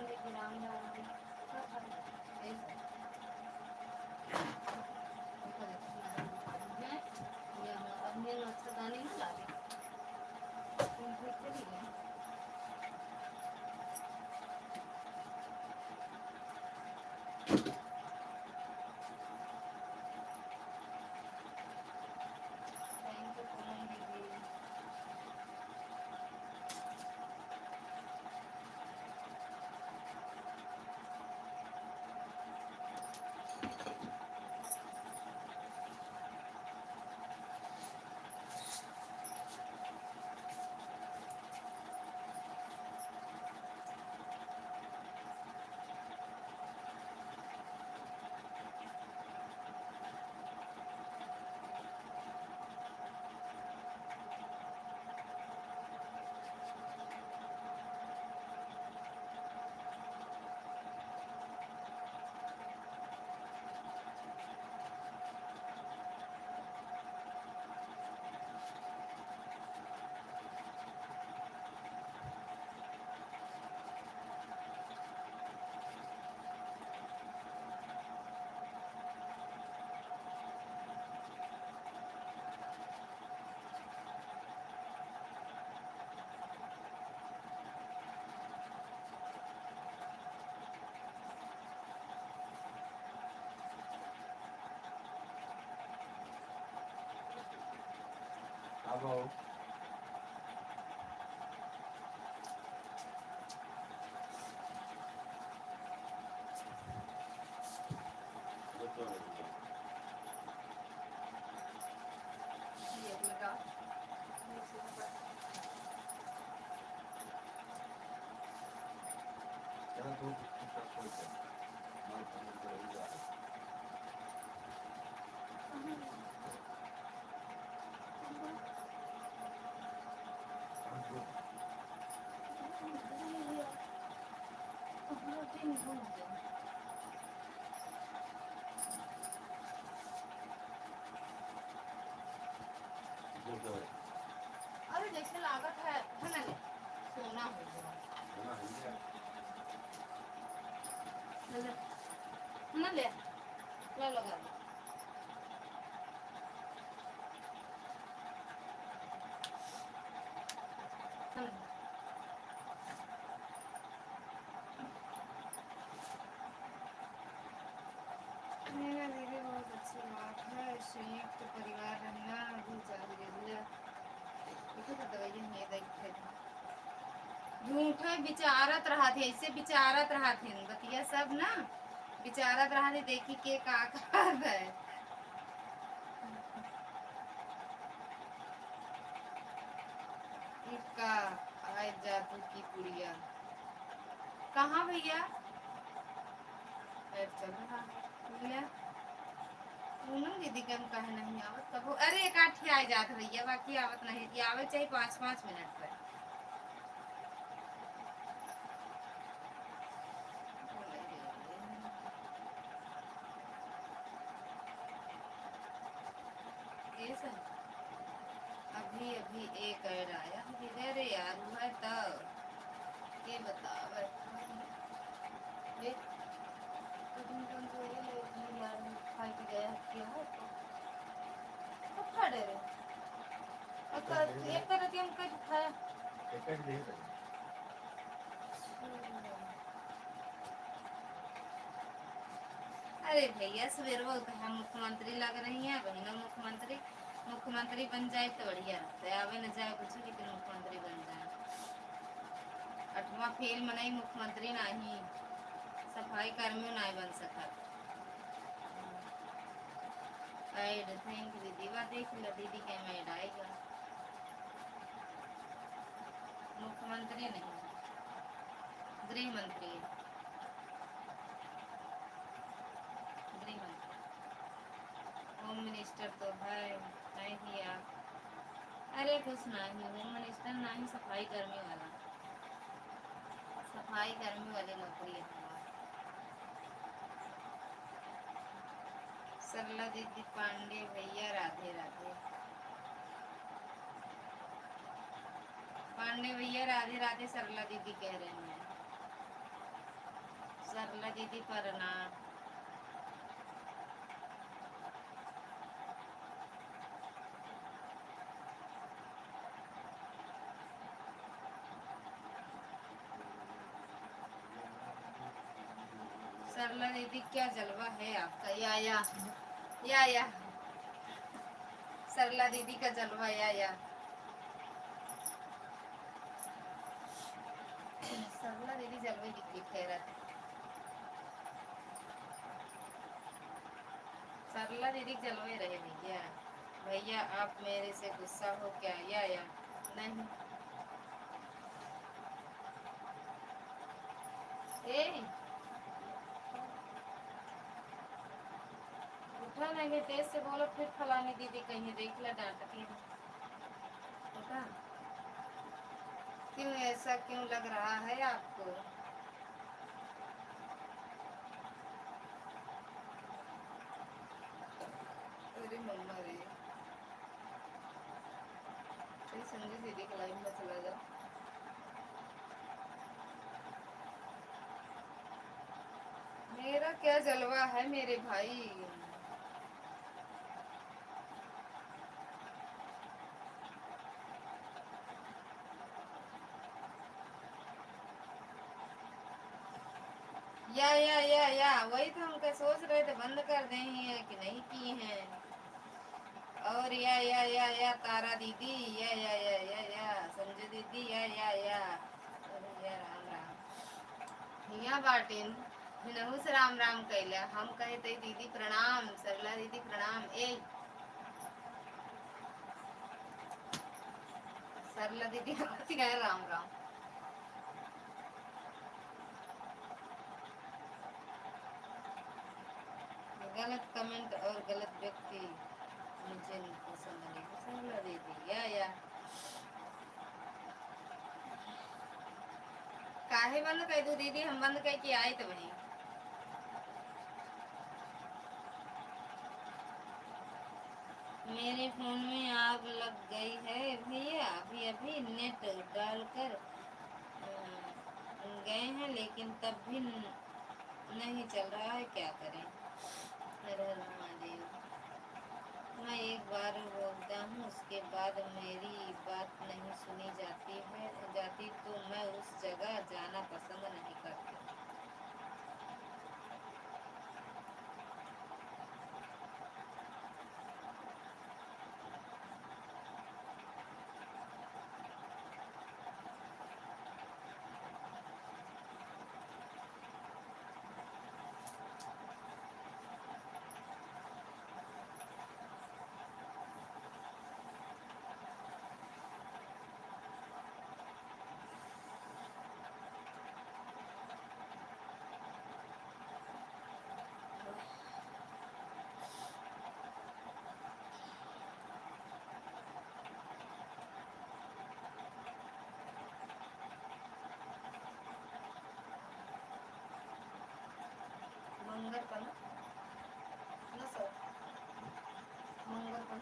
A: लेके राम राम
B: ऐसा देखो देखो हैं ये अब मेरे मच्छरदानी ना लागे तुम ठीक करी है थैंक यू पूनम दीदी
E: अब आओ
B: ये लगा
E: चलो तो छोड़ दो माल करने को रही जा रहा है जो तो
B: अरे जैसे लागत है ना ले सोना हो गया
E: बना है
B: ना ले लो लगा दो मेरा दीदी बहुत अच्छी बात है संयुक्त परिवार रहना अभी जारी है देखो तो दवाई नहीं देखते झूठे विचारत रहा थे ऐसे विचारत रहा थे बतिया सब ना विचारत रहा थे देखी के का है का आए जादू की पुड़िया कहाँ भैया चल रहा भैया पूनम दीदी के हम कहे नहीं आवत कबो अरे एक आठ आ जात भैया बाकी आवत नहीं थी आवे चाहिए 5-5 मिनट पर ऐसा अभी अभी एक ऐड आया अरे यार हुआ है तब ये बताओ ये तुम तो ये ले यार खाई के गया क्या है कब खड़े रे एक तरह की हम कहीं खाया
E: टिकट नहीं है
B: अरे भैया सवेर बोलते हैं मुख्यमंत्री लग रही हैं बहनों मुख्यमंत्री बन जाए तो बढ़िया रहता है आवे न जाए कुछ लेकिन मुख्यमंत्री बन जाए 8वां फेल मनाई मुख्यमंत्री नहीं सफाई कर्मी नहीं बन सका ऐड थैंक यू दीदी वा देख लो दीदी के में ऐड आएगा मुख्यमंत्री नहीं गृह मंत्री होम मिनिस्टर तो है नहीं आप अरे कुछ नहीं होम मिनिस्टर नहीं सफाई कर्मी वाला सफाई कर्मी वाली नौकरी है हमारी सरला दीदी पांडे भैया राधे राधे पांडे भैया राधे राधे सरला दीदी कह रहे हैं सरला दीदी प्रणाम। सरला दीदी क्या जलवा है आपका? या सरला दीदी का जलवा या सरला दीदी जलवे दिखी खैरत। सरला दीदी जलवे रहे भैया। भैया आप मेरे से गुस्सा हो क्या? या नहीं। ए उठा नहीं, तेज से बोलो फिर फलानी दीदी कहीं देख ला डांटती है। उठा। क्यों ऐसा क्यों लग रहा है आपको? अरे मम्मा रे, संजय दीदी के लाइव में चला जाओ। मेरा क्या जलवा है मेरे भाई? या वही तो हम सोच रहे थे बंद कर दें ही है कि नहीं की हैं। और या तारा दीदी या संजय दीदी या अरे या राम राम या बाटिन हिनहु से राम राम कैला। हम कहे थे दीदी प्रणाम, सरला दीदी प्रणाम। ए सरला दीदी है राम राम। गलत कमेंट और गलत व्यक्ति मुझे पसंद नहीं। सरला दीदी या काहे बंद कर दू दीदी? हम बंद कर के आए तो वही। मेरे फोन में आग लग गई है भैया। अभी अभी नेट डालकर गए हैं लेकिन तब भी नहीं चल रहा है, क्या करें? हर हर महादेव। मैं एक बार बोलता हूँ उसके बाद मेरी बात नहीं सुनी जाती तो मैं उस जगह जाना पसंद नहीं करती। मंगलपन ना सर, मंगलपन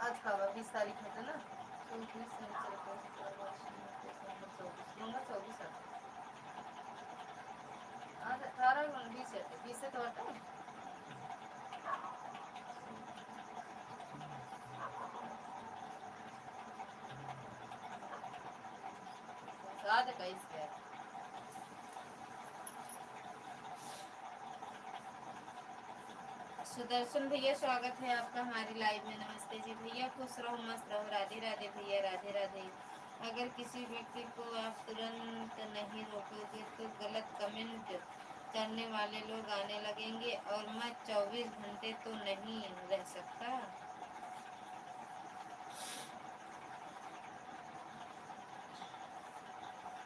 B: आज का 20 तारीख है ना? 24 मंगल 24 आज 18 20 है, 20 से तो आता है। आज 21 है। सुदर्शन भैया स्वागत है आपका हमारी लाइव में। नमस्ते जी भैया, खुश रहो मस्त रहो। राधे राधे भैया, राधे राधे। अगर किसी व्यक्ति को आप तुरंत नहीं रोकोगे तो गलत कमेंट करने वाले लोग आने लगेंगे और मैं 24 घंटे तो नहीं रह सकता।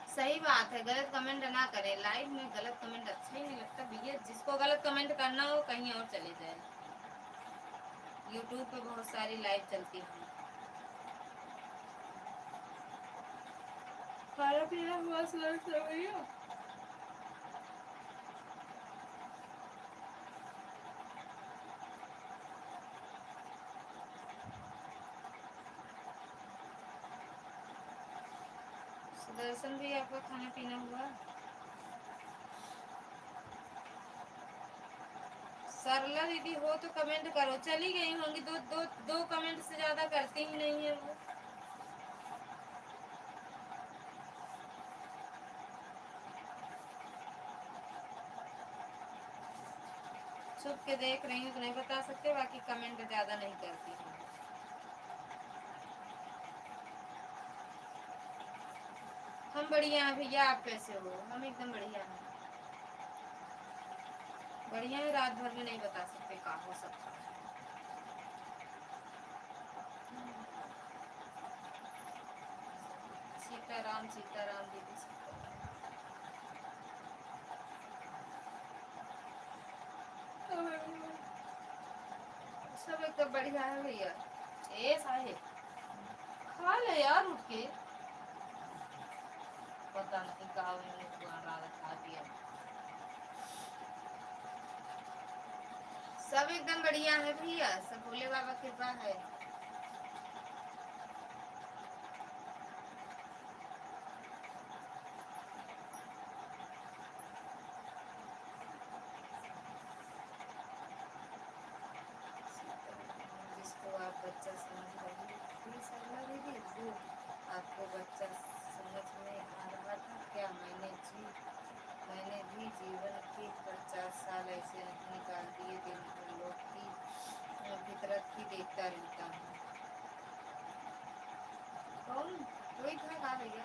B: सही बात है, गलत कमेंट ना करें। लाइव में गलत कमेंट अच्छा ही नहीं लगता भैया। जिसको गलत कमेंट करना हो कहीं और चले जाए। यूट्यूब पे बहुत सारी लाइव चलती है। खाना पीना हुआ भैया? दर्शन भी आपका खाना पीना हुआ? सरला दीदी हो तो कमेंट करो। चली गई होंगी, दो कमेंट से ज्यादा करती ही नहीं है वो। छुप के देख रही हूँ तो नहीं बता सकते, बाकी कमेंट ज्यादा नहीं करती हूँ। हम बढ़िया हैं भैया, आप कैसे हो? हम एकदम बढ़िया हैं। बढ़िया है, रात भर में नहीं बता सकते क्या हो सकता है। सीताराम सीताराम दीदी सीताराम। सब एकदम बढ़िया है भैया। ए साहेब खा ले यार उठ के। पता नहीं गाँव में खा दिया। सब एकदम बढ़िया है भैया, सब भोले बाबा की कृपा है। जिसको आप बच्चा समझ रही थी सरला दीदी, वो आपको बच्चा समझ में आ रहा था क्या? मैंने भी जीवन के 50 साल ऐसे नहीं निकाल दिए, दिन भर लोग की फितरत ही देखता रहता हूँ। कौन? कोई था कहा भैया?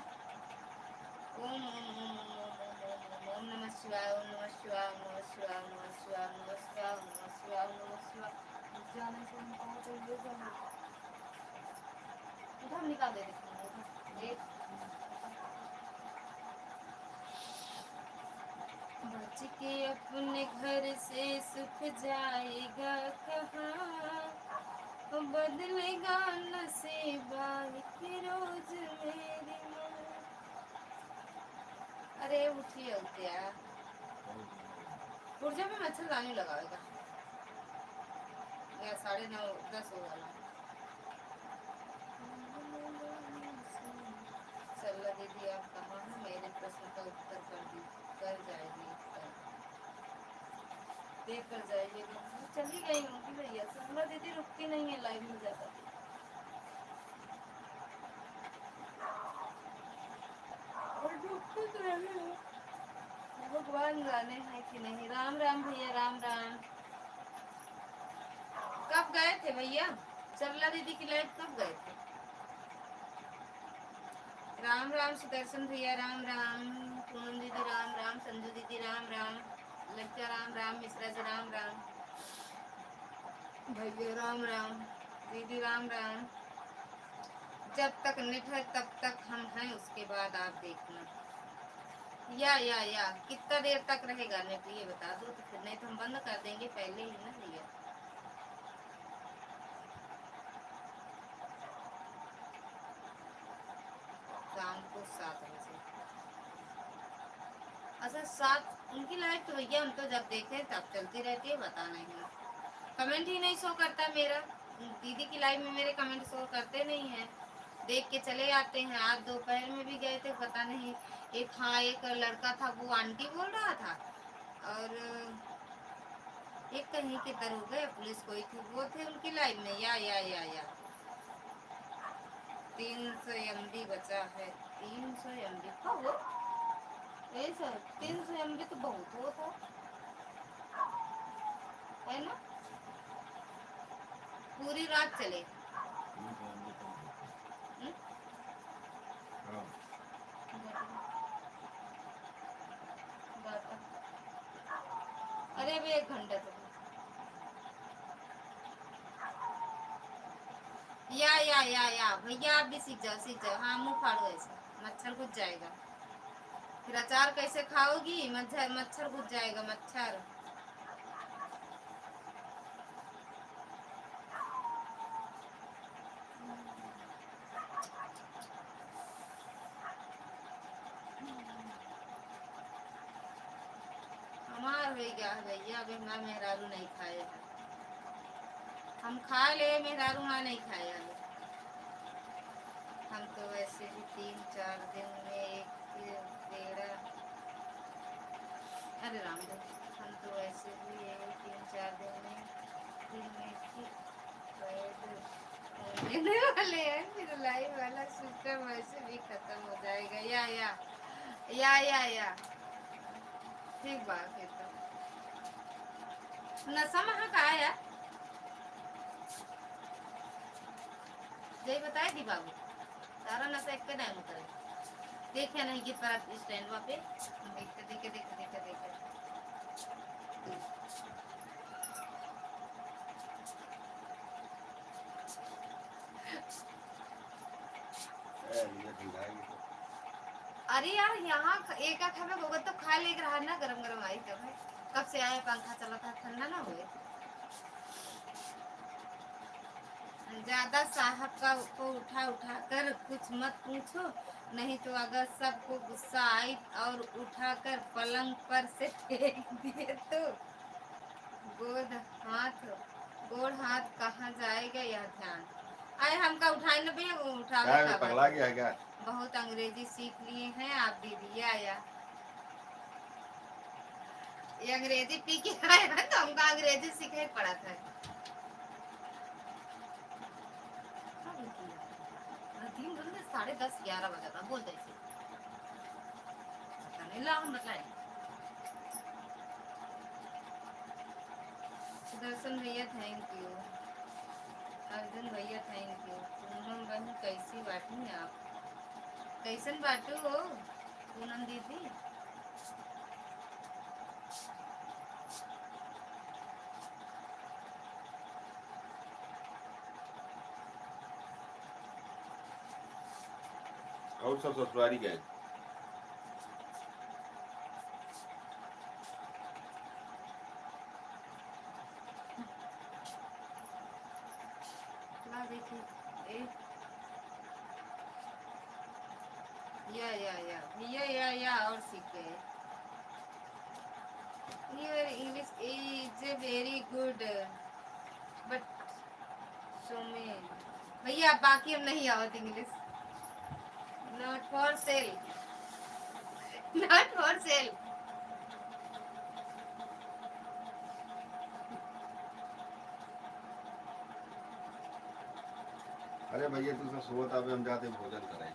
B: ओम ओम ओम ओम ओम ओम नमः शिवाय, ओम नमः शिवाय, ओम नमः शिवाय, ओम नमः शिवाय, ओम नमः शिवाय, ओम नमः शिवाय, ओम नमः शिवाय। जाने से हम कहाँ तो ये जाने उधर निकाल दे देख। बच के अपने घर से सुख जाएगा कहाँ, बदलेगा नसीबा एक रोज मेरी माँ। अरे उठिए उठिया, पुर्जा में मच्छरदानी लगाएगा या 9:30 हो गया। सरला दीदी आप कहाँ हैं? मेरे प्रश्न का उत्तर कर जाएगी, देख कर जाइएगा। चली गई होंगी भैया। सरला दीदी रुकती नहीं है लाइव में जाकर। भगवान जाने हैं कि नहीं। राम राम भैया, राम राम। कब गए थे भैया? सरला दीदी की लाइव कब गए थे? राम राम सुदर्शन भैया, राम राम। पूनम दीदी राम राम, संजू दीदी राम राम, लज्जा राम राम, मिश्रा जी राम राम, भैया राम राम, दीदी राम राम। जब तक नेट है तब तक हम हैं, उसके बाद आप देखना। या कितना देर तक रहेगा नेट ये बता दो तो फिर, नहीं तो हम बंद कर देंगे पहले ही ना भैया। शाम को 7 बजे। अच्छा 7 उनकी लाइव तो भैया हम तो जब देखे तब चलती रहती है, बता नहीं। कमेंट ही नहीं शो करता मेरा। दीदी की लाइव में मेरे कमेंट शो करते नहीं हैं, देख के चले आते हैं। आज दोपहर में भी गए थे, पता नहीं एक लड़का था वो आंटी बोल रहा था, और एक कहीं के दरोगा पुलिस कोई थी वो थे उनकी लाइव में। या 300 MB बचा है। 300 MB हाँ वो ऐसा 300 MB तो बहुत होता है ना, पूरी रात चले। अरे अभी 1 घंटा तो या भैया आप भी सीख जाओ। हाँ मुंह फाड़ो ऐसे, मच्छर घुस जाएगा। फिर अचार कैसे खाओगी? मच्छर घुस जाएगा, मच्छर। हमार हो गया भैया, अभी हमारा मेहरारू नहीं खाए। हम खा ले, मेहरारू माँ नहीं खाए अभी। हम तो वैसे भी 3-4 दिन में एक अरे राम देव, हम तो ऐसे भी ये 3-4 दिन में फिर में ठीक लेने वाले हैं, फिर लाइव वाला सिस्टम वैसे भी खत्म हो जाएगा। या ठीक बात है। तो नशा महा का आया जय बताए दी बाबू, सारा नशा एक नहीं उतरे। देखे नहीं कि पर स्टैंड वहाँ पे देखते देखे देखे देखे देखे
D: मुझे खिलाएगी तो।
B: अरे यार यहाँ एक खावे होगा तो खा लेकर रहा ना, गरम गरम आई तब है। कब से आए पंखा चला था, ठंडा ना हुए। ज्यादा साहब का को उठा उठा कर कुछ मत पूछो, नहीं तो अगर सबको गुस्सा आई और उठाकर पलंग पर से फेंक दिए तो गोद गोड़ हाथ कहाँ जाएगा यह ध्यान। आए हमका उठाए न भी उठावे
D: क्या
B: का
D: पगला गया है क्या?
B: बहुत अंग्रेजी सीख लिए हैं आप दीदी। आया ये अंग्रेजी पी के आए हैं तो हमका अंग्रेजी सीखे पड़ा था। दिन बोल 10:30-11 बजा था, बोल ऐसे पता नहीं ला हम बताए। सुदर्शन भैया थैंक यू, अर्जुन भैया थैंक यू। पूनम बहन कैसी बाटी हैं आप, कैसन बाटू हो पूनम दीदी।
D: और सब ससुरारी गए।
B: ला देखिए ए या और सीखे। Your English is very good, but so me भैया बाकी हम नहीं आवत English. Not for sale, not for sale।
D: अरे भैया तू सब सोता, अभी हम जाते भोजन करें।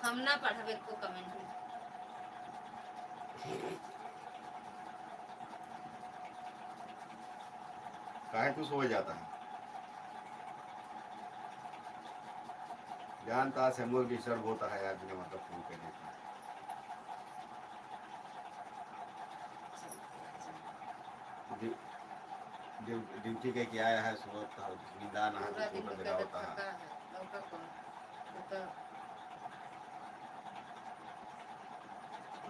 B: हम ना पढ़ावे को कमेंट में।
D: काहे तू सो जाता है? जानता है मूड डिस्टर्ब होता है यार, बिना मतलब फोन करने का। ड्यूटी के क्या आया है सुबह, नींदा ना
B: पूरा दिन
D: तो
B: का
D: होता है।
B: थका है लौका कौन तो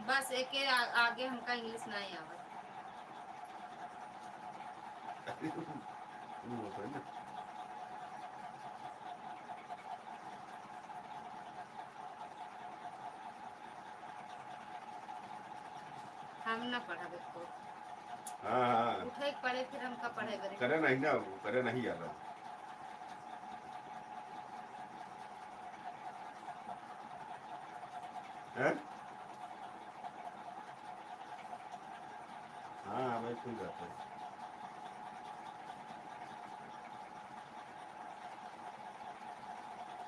B: बस एक आगे हमका इंग्लिश नहीं आवत।
D: होता है ना।
B: हम ना पढ़ावे को।
D: हाँ
B: उठे पढ़े फिर हमका पढ़े बरे।
D: करे नहीं ना, करे नहीं यार। हैं? हाँ भाई खुल जाता है।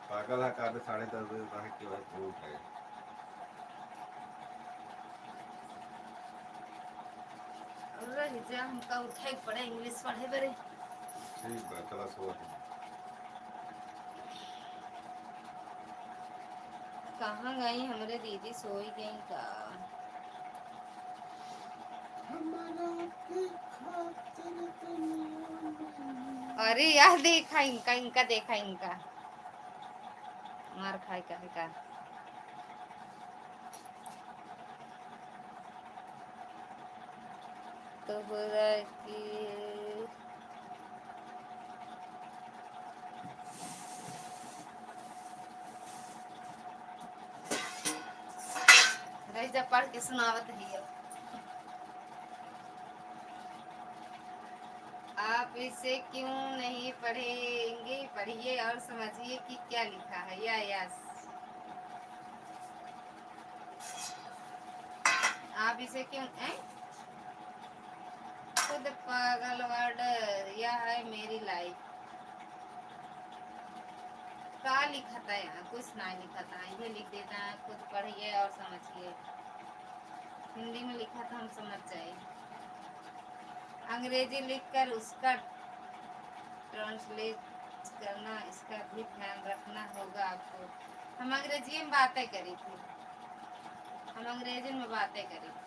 D: पागल है का 10:30 बजे तक के बाद फोन उठाए।
B: रह जा हमका उठे पढ़े इंग्लिश पढ़े बरे।
D: ठीक बा, चला सो।
B: कहाँ गई हमारे दीदी, सोई गई का। अरे यार देखा इनका देखा इनका मार खाए का तो बोला कि जब पढ़ के सुनावत है। आप इसे क्यों नहीं पढ़ेंगे, पढ़िए और समझिए कि क्या लिखा है। या यस आप इसे क्यों खुद पागल वर्ड यह है मेरी लाइफ। का लिखा था यहाँ, कुछ ना लिखा था, ये लिख देना खुद पढ़िए और समझिए। हिंदी में लिखा था, हम समझ जाए। अंग्रेजी लिखकर उसका ट्रांसलेट करना, इसका भी ध्यान रखना होगा आपको। हम अंग्रेजी में बातें करी थी, हम अंग्रेजी में बातें करी थी।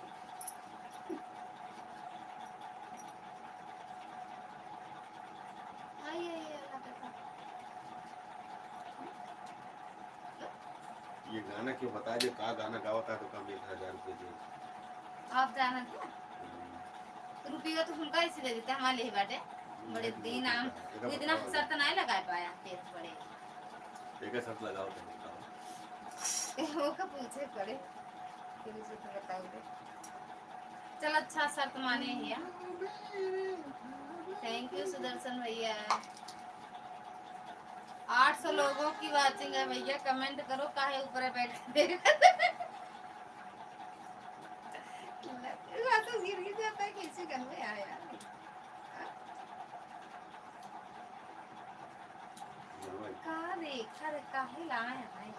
B: आई आई अल्लाह का।
D: ये गाना क्यों बता दे, का गाना गावता है तो कम 1000 रुपये दे।
B: आप जाना था रुपया तो उनका इसी दे देते हमारे लिए बाटे बड़े दिन हम वो इतना शर्त नहीं लगा पाया फिर बड़े
D: एक शर्त लगाओ तो बताओ।
B: वो का पूछे पड़े फिर उसे तो बताओ दे। चल अच्छा शर्त माने भैया। थैंक यू सुदर्शन भैया। 800 लोगों की वाचिंग है भैया, कमेंट करो काहे ऊपर बैठे तो गिर जाता है किसी घर में आया। का देखा रे काहे लाए हैं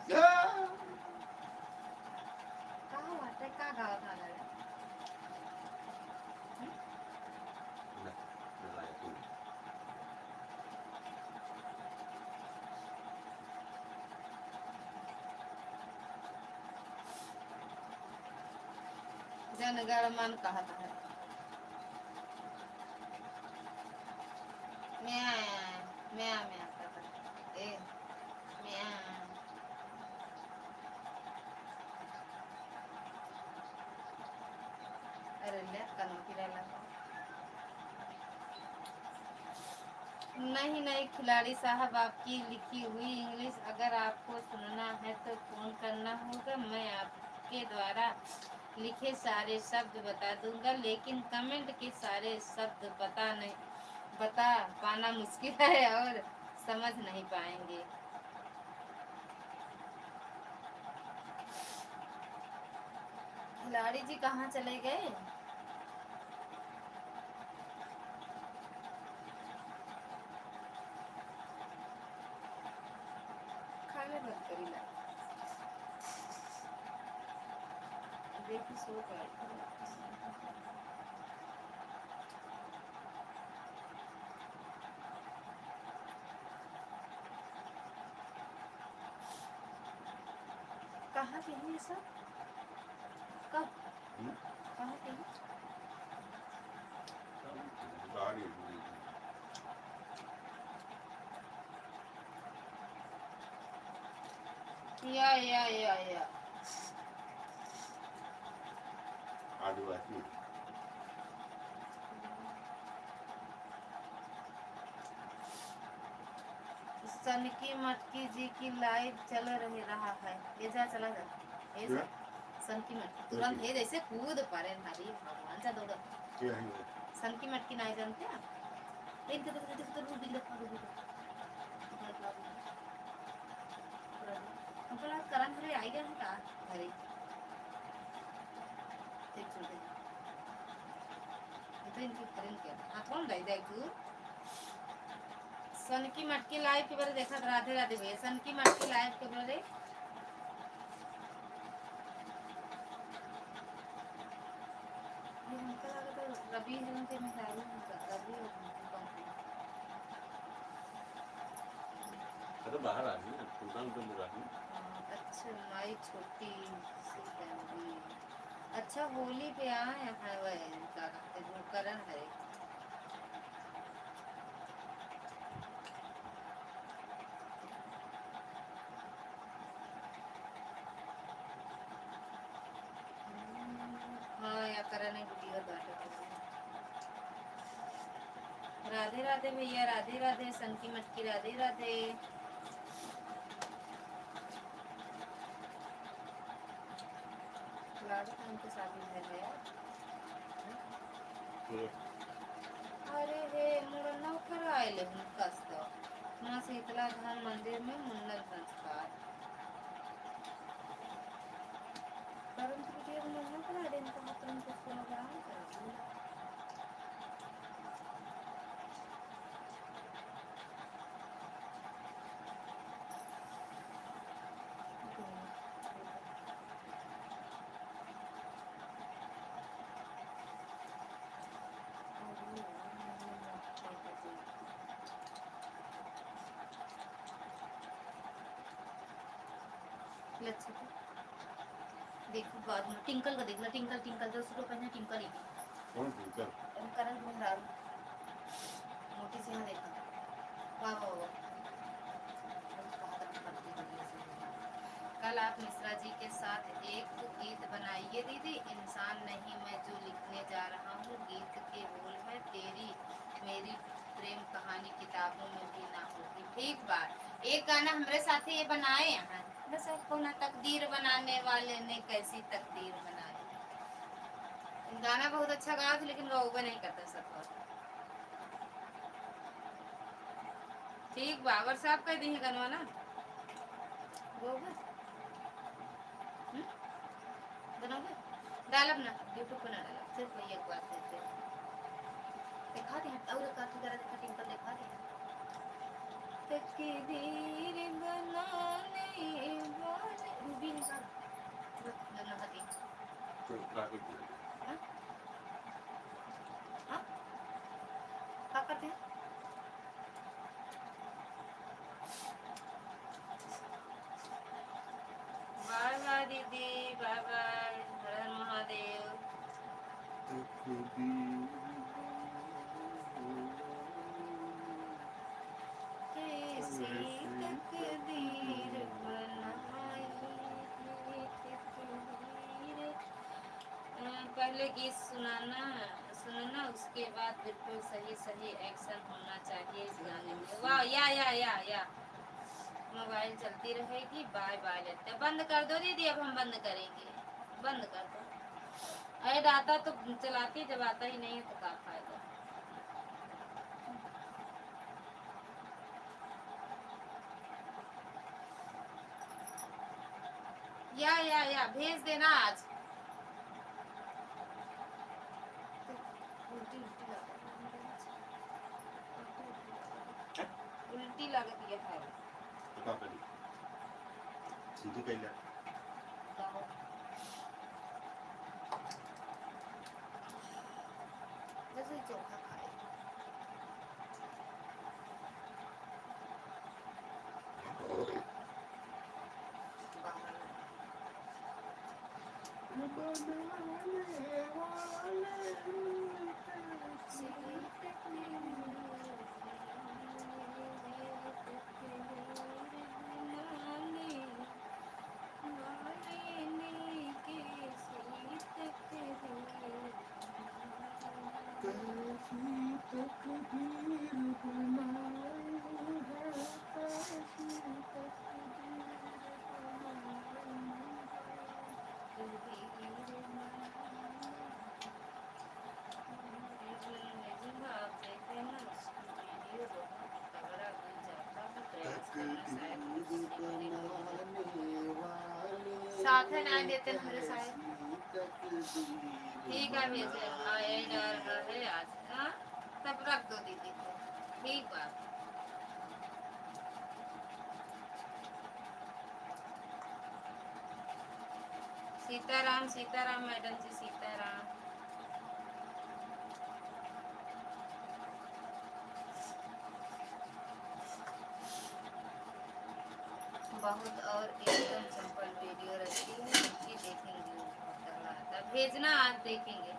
B: का वाटे का गावा था लगा जनगणमन कहा था मैं ए मैं अरे ले कनो की रहला नहीं खिलाड़ी साहब, आपकी लिखी हुई इंग्लिश अगर आपको सुनना है तो फोन करना होगा। मैं आपके द्वारा लिखे सारे शब्द बता दूंगा, लेकिन कमेंट के सारे शब्द बता पाना मुश्किल है और समझ नहीं पाएंगे। खिलाड़ी जी कहाँ चले गए? खाने बंद करी ला देखी सो गए। कहाँ पे है ये सब? कब कहाँ पे है? या
D: आदिवासी
B: सनकी मटकी जी की लाइव चल रहा है। ये जा चला जा ये जा सनकी मटकी तुरंत है जैसे कूद पड़े भारी भगवान सा दौड़।
D: क्या है वो?
B: सनकी मटकी नहीं जानते आप? एक तो रूप दिख रहा हमको लगा करंट भरे आई गया है का घरे देख छोड़ दे तो इनकी करें क्या हां कौन गई देख तू सनकी मटकी लाइव के बारे देखा राधे राधे भैया सनकी मटकी लाइव के बारे ये हमको लगा तो रवि है उनके में दारू रवि
D: तो बाहर आ गई ना सुल्तान तो मुरा है।
B: अच्छा माई छोटी सी फैमिली। अच्छा होली पे आए हैं वह का कहते जो करण है हाँ या करण है वीडियो बात राधे राधे भैया राधे राधे सनकी मटकी राधे राधे। उनके शादी है अरे हे मोर नौकर आए कस्त माँ शीतला धाम मंदिर में मुंडन संस्कार करम वीडियो में नौकर आए
A: लच्छा तो देखो बाद में टिंकल का देखना, टिंकल टिंकल जो उसको पहने टिंकल ही
D: कौन टिंकल?
A: करण घुंघराल मोटी सी, हाँ देखा। वाह वाह वाह, कल आप मिश्रा जी के साथ एक गीत बनाइए दीदी। इंसान नहीं मैं जो लिखने जा रहा हूँ, गीत के बोल में तेरी मेरी प्रेम कहानी किताबों में भी ना होगी। ठीक बात, एक गाना हमारे साथ ही ये बनाए हैं, बस आपको ना तकदीर बनाने वाले ने कैसी तकदीर बनाई। गाना बहुत अच्छा गाया था लेकिन वो नहीं करता सब। ठीक बा, व्हाट्सएप कर दी है गनवा ना वो बनाओगे, डालब ना यूट्यूब पर ना डालब, सिर्फ वही एक बात है दिखा दे और काफी तरह दिखा टिंकल दिखा दे। तकदीर बनाने वाले रूबी ने कहा दोनों हती
D: तो ट्रैफिक में
A: हाँ हाँ क्या करते हैं। बाय बाय दीदी, बाय बाय, हर हर महादेव। कैसी तकदीर बनाई है तकदीर। पहले गीत सुनाना उसके बाद बिल्कुल सही सही एक्शन होना चाहिए इस गाने में। वाह या मोबाइल चलती रहेगी, बाय बाय लेते बंद कर दो दीदी, अब हम बंद करेंगे, बंद कर दो। ऐड आता तो चलाती, जब आता ही नहीं है तो क्या फायदा। या भेज देना आज। उल्टी लगती है
D: तो का करी सीधी कैला
A: जैसे चोखा खाए। साथ है ना देते हमारे साथ। ठीक है भेजे आया जा रहा है आज। हाँ तब रख दो दीदी को, ठीक बात। सीताराम सीताराम मैडम जी, सीताराम। बहुत और एकदम सिंपल वीडियो रहती है कि देखेंगे, बहुत तगड़ा आता है। भेजना आज देखेंगे।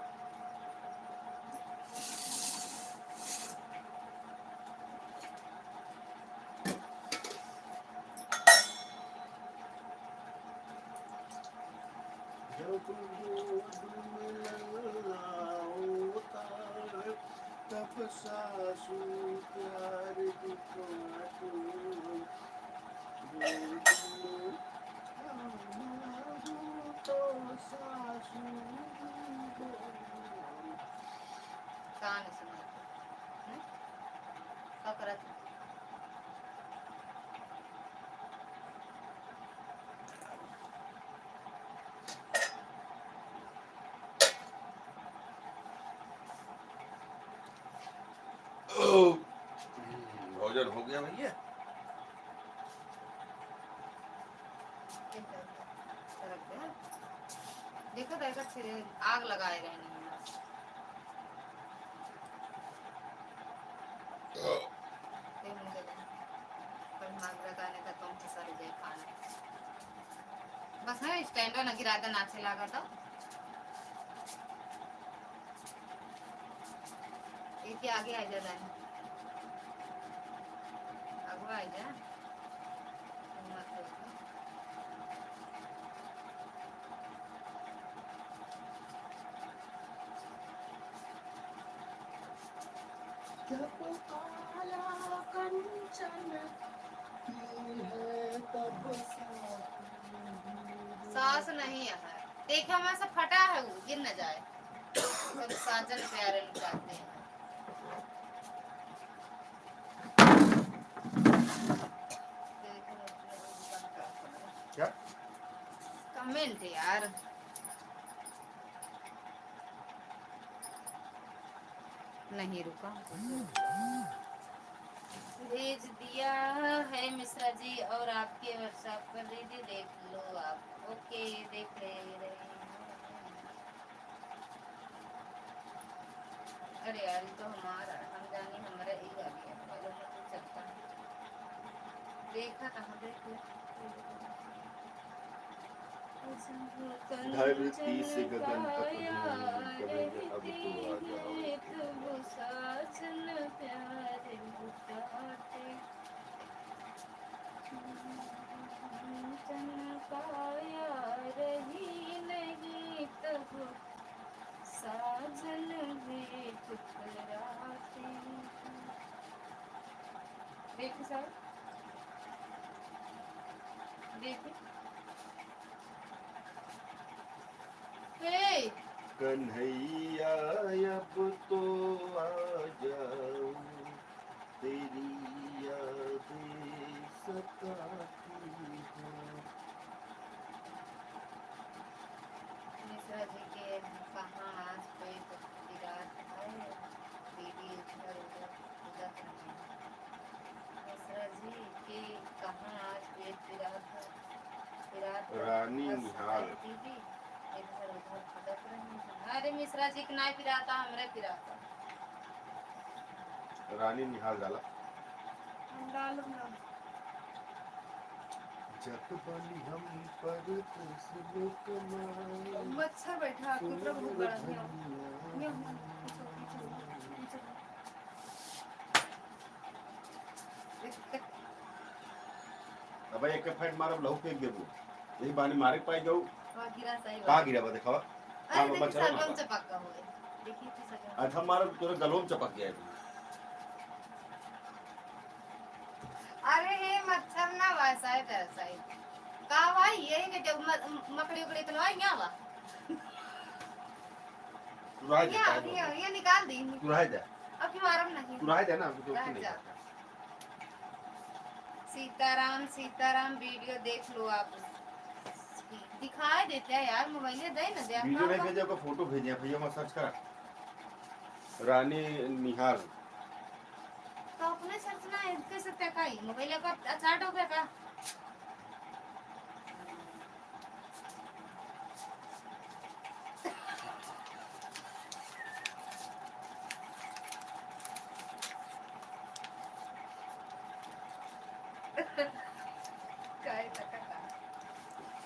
E: सासू प्यार
A: कान सुना क्या करत।
D: भोजन हो गया भैया?
A: देखो देखो आग लगाए रहने मागरा गाने का तुम सारे खाना
B: बस है स्टैंड ना गिरा दे नाचे लगा तो एक आगे आ जा दानी आगे आ जा मत रोको।
E: जब काला कंचन की है तब
B: सांस नहीं है देखा मैं सब फटा है वो गिर न जाए सब साजन प्यारे लुटाते हैं
E: क्या
B: कमेंट यार नहीं रुका भेज दिया है मिश्रा जी और आपके व्हाट्सएप पर दीदी देख लो आप ओके देख रहे हैं अरे यार ये तो हमारा हम जाने हमारा ही आ गया पहले तो चलता देखा कहाँ देख
D: धरती से गगन तक हूँ, करेंगे अब तो आ जाओ।
A: साजन प्यारे लुटाते चमकाया रही नहीं तब साजन भी ठुकराते देख सर देख
B: हे
D: कन्हैया अब तो आ जाओ, तेरी यादें सताती हैं।
B: मिश्रा जी के कहाँ आज कोई तो रात है दीदी इधर उधर उधर नहीं मिश्रा जी के कहाँ आज कोई रात
D: रानी निहाल
B: दीदी इधर उधर भटक रही हैं अरे मिश्रा जी के ना पिराता हमरे पिराता
D: रानी निहाल डाला
A: डालो ना
D: जब बनी हम पर तुझसे कमाए
A: मच्छर बैठा कुतरा बहुत बड़ा है
D: अब एक फाइट मारब लहू फेंक देबू यही बानी मारे के पाई जाऊ
B: गिरा सही
D: का गिरा बा देखावा
B: अरे देखिए
D: मच्छर
B: सरगम चपका हुए देखिए कि सरगम
D: आज हम मारब तोरे गलों में चपक गया है
B: अरे ये मच्छर ना वैसा है तैसा है का भाई यही के जब मकड़ी उकड़ी तो नहीं आवा
D: तू रह जा
B: ये निकाल दी
D: तू रह जा
B: अब क्यों आराम नहीं
D: तू रह जा ना तो
B: रह
D: नहीं
B: जा। सीताराम सीताराम वीडियो देख लो आप दिखाई देते हैं यार मोबाइल दे ना दे
D: वीडियो नहीं भेजे को फोटो भेजे भैया मैं सर्च करा रानी निहाल
B: तो अपने सर्च ना इसके सकते का ही मोबाइल का चार्ट हो गया का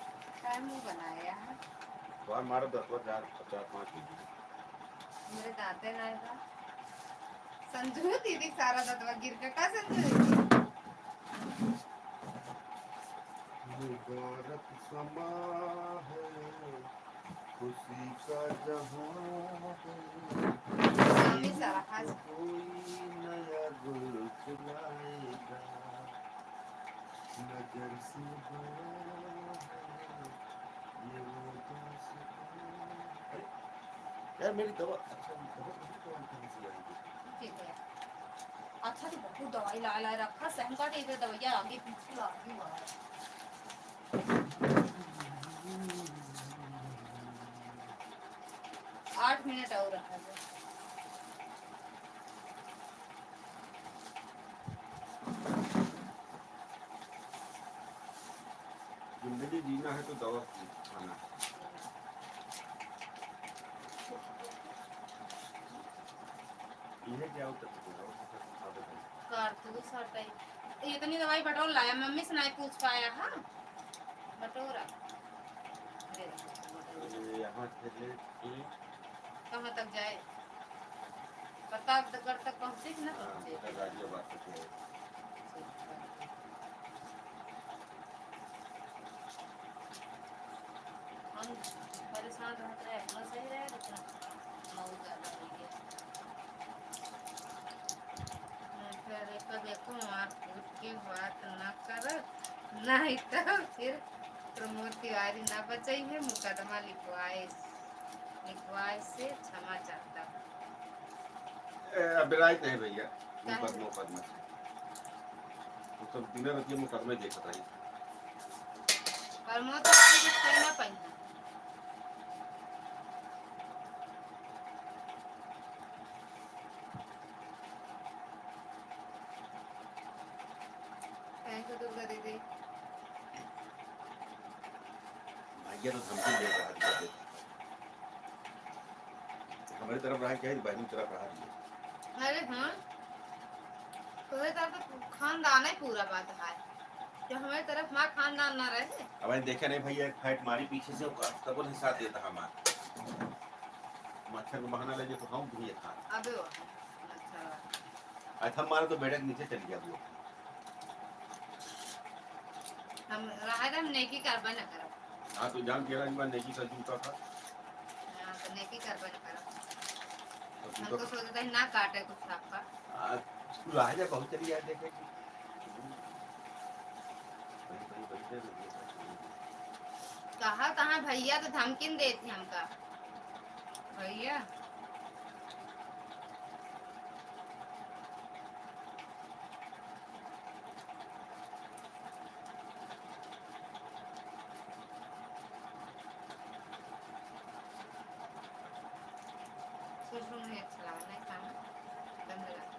B: बनाया है
D: बार मारा 10 बार 4 5
B: मेरे दांते ना था संजू दीदी सारा दतवा गिर के का संजू
D: मुबारक समा है खुशी का जहां है
B: स्वामी सारा हाथ
D: कोई नया गुल खिलाएगा नजर से बड़ा है ये वो दोस्त है। यार मेरी दवा अच्छा दवा कहाँ से आएगी
B: ठीक है अच्छा तो बहुत दवाई ला ला रखा सहका टेबल दवाइयां आगे पीछे ला दी वहां 8 मिनट और रखा है
D: जिंदगी जीना है तो दवा खाना ये क्या होता है
B: कारतूस हटाई इतनी दवाई बटोर लाया मम्मी से नहीं पूछ पाया हां बटोरा दे दो।
D: ये यहाँ से लेके
B: कहाँ तक जाए? प्रतापगढ़ तक पहुँचे कि ना
D: हाँ,
B: पहुँचे?
D: गाजियाबाद तक है।
B: हम परेशान रहते हैं, अपना सही रहे लेकिन बहुत ज़्यादा हो गया। फिर एक देखो आप उठ के बात ना कर, नहीं तो फिर प्रमोद तिवारी ना बचाइए, मुकदमा लिखवाए से क्षमा चाहता हूँ।
D: अब राइट है भैया
B: क्या है?
D: मुकदमा से तो सब दिन रात मुकदमे देखता है।
B: प्रमोद तिवारी कुछ कहना पाई। थैंक यू दुर्गा दीदी।
D: भैया तो धमकी दे रहा है, हमारी तरफ रहा क्या है, बहन की तरफ रहा है।
B: अरे हाँ, तुम्हें तरफ तो खानदान है पूरा बात है, जो हमारी तरफ माँ खानदान ना रहे।
D: अब मैंने देखा नहीं भैया, एक फाइट मारी पीछे से, तब उन्हें साथ देता हमारा मच्छर को बहाना लगे तो हम भी था।
B: अबे वो अच्छा
D: आज हमारा तो बेटा नीचे चल गया वो।
B: हम रहा हम नेकी करबा न करब।
D: हाँ तो जान के राज में नेकी का जूता था।
B: हाँ तो नेकी करबा न करब।
D: तो
B: हम तो सोचते हैं ना काटे कुछ आपका।
D: राजा बहुत चली यार देखे
B: कहाँ भैया तो धमकी देती हमका भैया। नहीं अच्छा लगा नहीं खाना गंदा लगा।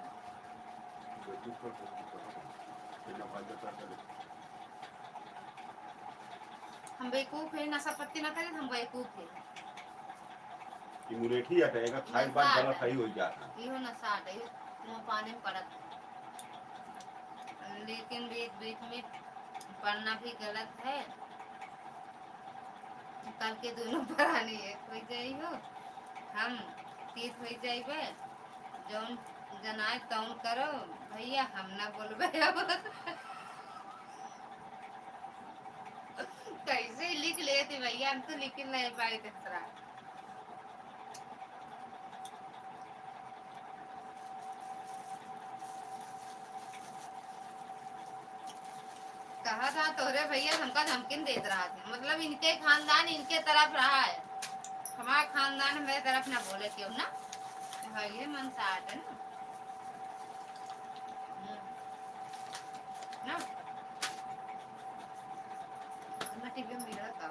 B: हम बेवकूफ है, नशा पत्ती ना करें, हम बेवकूफ है।
D: मुलेठी हटेगा खाई बात गला सही हो जाता।
B: इहो नशा हटे तुम पानी में पड़त, लेकिन बीच बीच में पढ़ना भी गलत है। कल के दोनों प्राणी एक हो जाई हो, हम तीत हो जाइबे, जौन जनाए तौन करो भैया, हम ना बोलबे अब। कैसे लिख लेते भैया, हम तो लिख नहीं पाए तरह। कहा था तोरे भैया हमका धमकी देते रहा थे, मतलब इनके खानदान इनके तरफ रहा है, हमारा खानदान मेरे तरफ ना बोले क्यों ना। भैया मन साथ है ना ना टीवी में मिला था,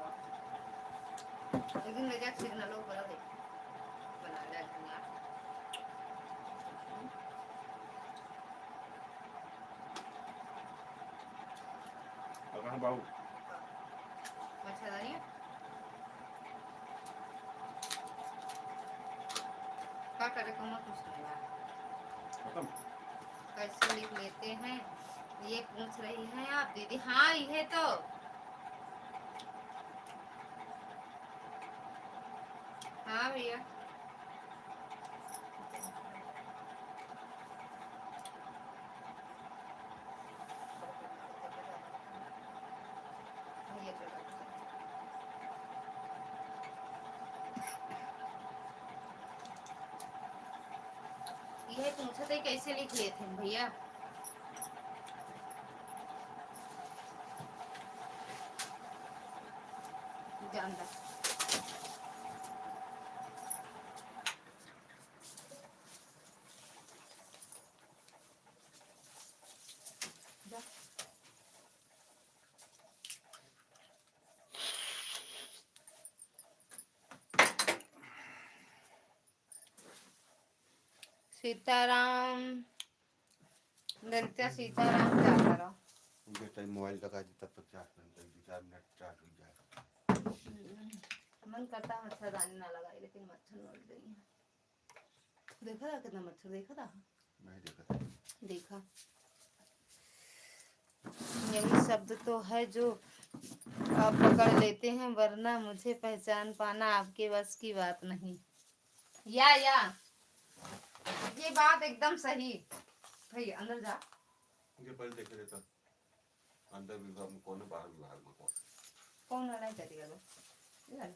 B: लेकिन ले जा सिग्नल लोग बड़ा दे बना ले दुनिया।
D: कहाँ बाबू
B: मच्छरदानी क्या करे, कौन कुछ नहीं
D: खत्म।
B: कैसे लिख लेते हैं ये पूछ रही हैं आप दीदी। हाँ ये तो हाँ भैया ये तो ये पूछे थे कैसे लिख लिए थे भैया। जानदा सीताराम ललिता सीताराम क्या करो।
D: बेटा मोबाइल लगा दी तब तक 4 मिनट चार्ज हो जाएगा।
B: मन करता मच्छरदानी ना लगाए, लेकिन मच्छर लड़ गई है। देखा था कितना मच्छर, देखा था
D: नहीं देखा।
B: देखा। यही शब्द तो है जो आप पकड़ लेते हैं, वरना मुझे पहचान पाना आपके बस की बात नहीं। या ये बात एकदम सही। भाई अंदर जा।
D: मुझे पहले देखे देता अंदर विभाग में कौन है, बाहर विभाग में कौन।
B: कौन लड़ाई करेगा वो? इधर।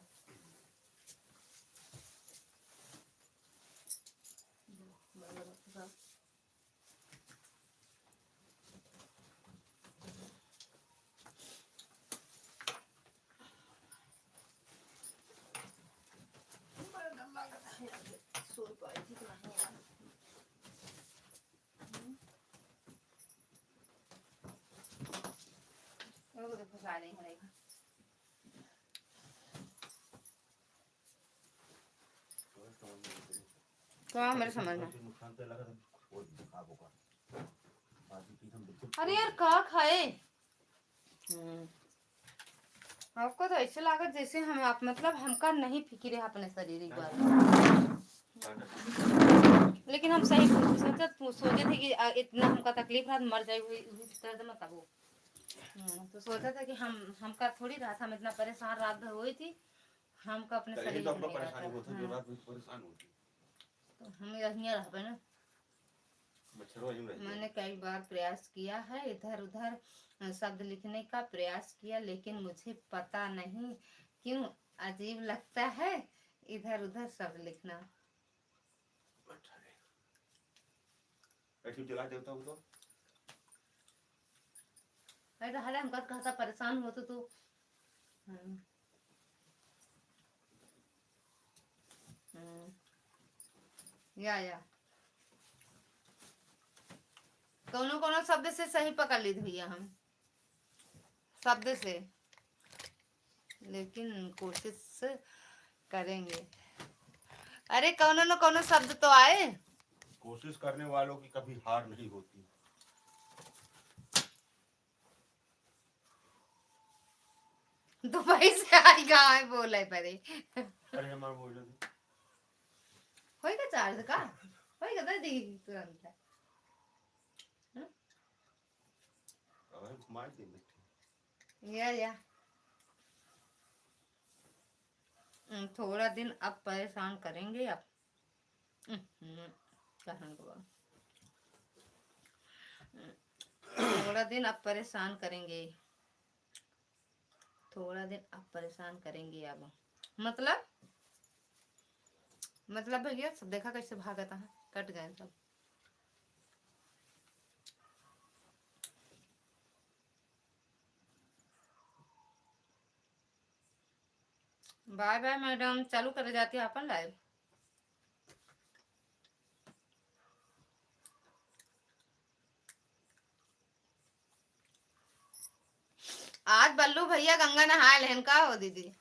B: वो देखो सारे ही रहेगा। क्या मेरे समझ में?
E: नुकसान तो लगा वो खराब होगा। बाकी चीज हम बिल्कुल
B: अरे यार का खाए। आपको तो ऐसे लागत जैसे हम आप मतलब हमका नहीं फिक्र है अपने शरीर के बारे में। लेकिन हम सही सोचे थे कि इतना हमका तकलीफ रहा मर जाए हुई दर्द में तब वो। तो सोचा था कि हमका थोड़ी रहा था, हम इतना परेशान रात भर हुई थी, हमका अपने शरीर
D: तो
B: में नहीं
D: परेशानी
B: रहा
D: होती
B: था।
D: जो रात में परेशान होती
B: तो हम यहाँ रह पाए ना।
D: मच्छरों ही रहते
B: मैंने
D: हैं।
B: कई बार प्रयास किया है, इधर उधर शब्द लिखने का प्रयास किया, लेकिन मुझे पता नहीं क्यों अजीब लगता है इधर उधर शब्द लिखना।
D: ऐसे जला देता हूँ तो
B: अरे हाल हम कहता परेशान हो तो या कोनो शब्द से सही पकड़ ली भैया हम शब्द से, लेकिन कोशिश करेंगे। अरे कोनो न कोनो शब्द तो आए।
D: कोशिश करने वालों की कभी हार नहीं होती।
B: दुबई से आई गाँव है बोले परे।
E: अरे हमारे बोल रहे थे
B: होएगा चार्ज का होएगा दे दी तुरंत।
D: अबे मार दे
B: या थोड़ा दिन अब परेशान करेंगे अब। थोड़ा दिन अब परेशान करेंगे, थोड़ा दिन अब परेशान करेंगे अब मतलब भैया सब देखा कैसे भागता है, कट गए सब। बाय बाय मैडम, चालू कर जाती है अपन लाइव। आज बल्लू भैया गंगा नहा लेन का हो दीदी।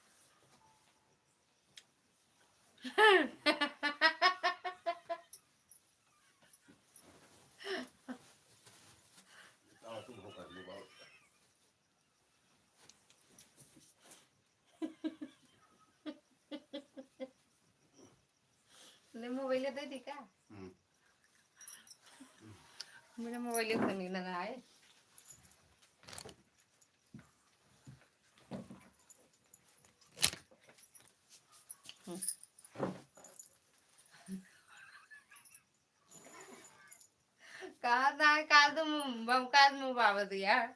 B: ले मोबाइल दे दी क्या? मेरे मोबाइल से नहीं लगा है। कहा था काल तुम बमकाज मुंह बाबत यार।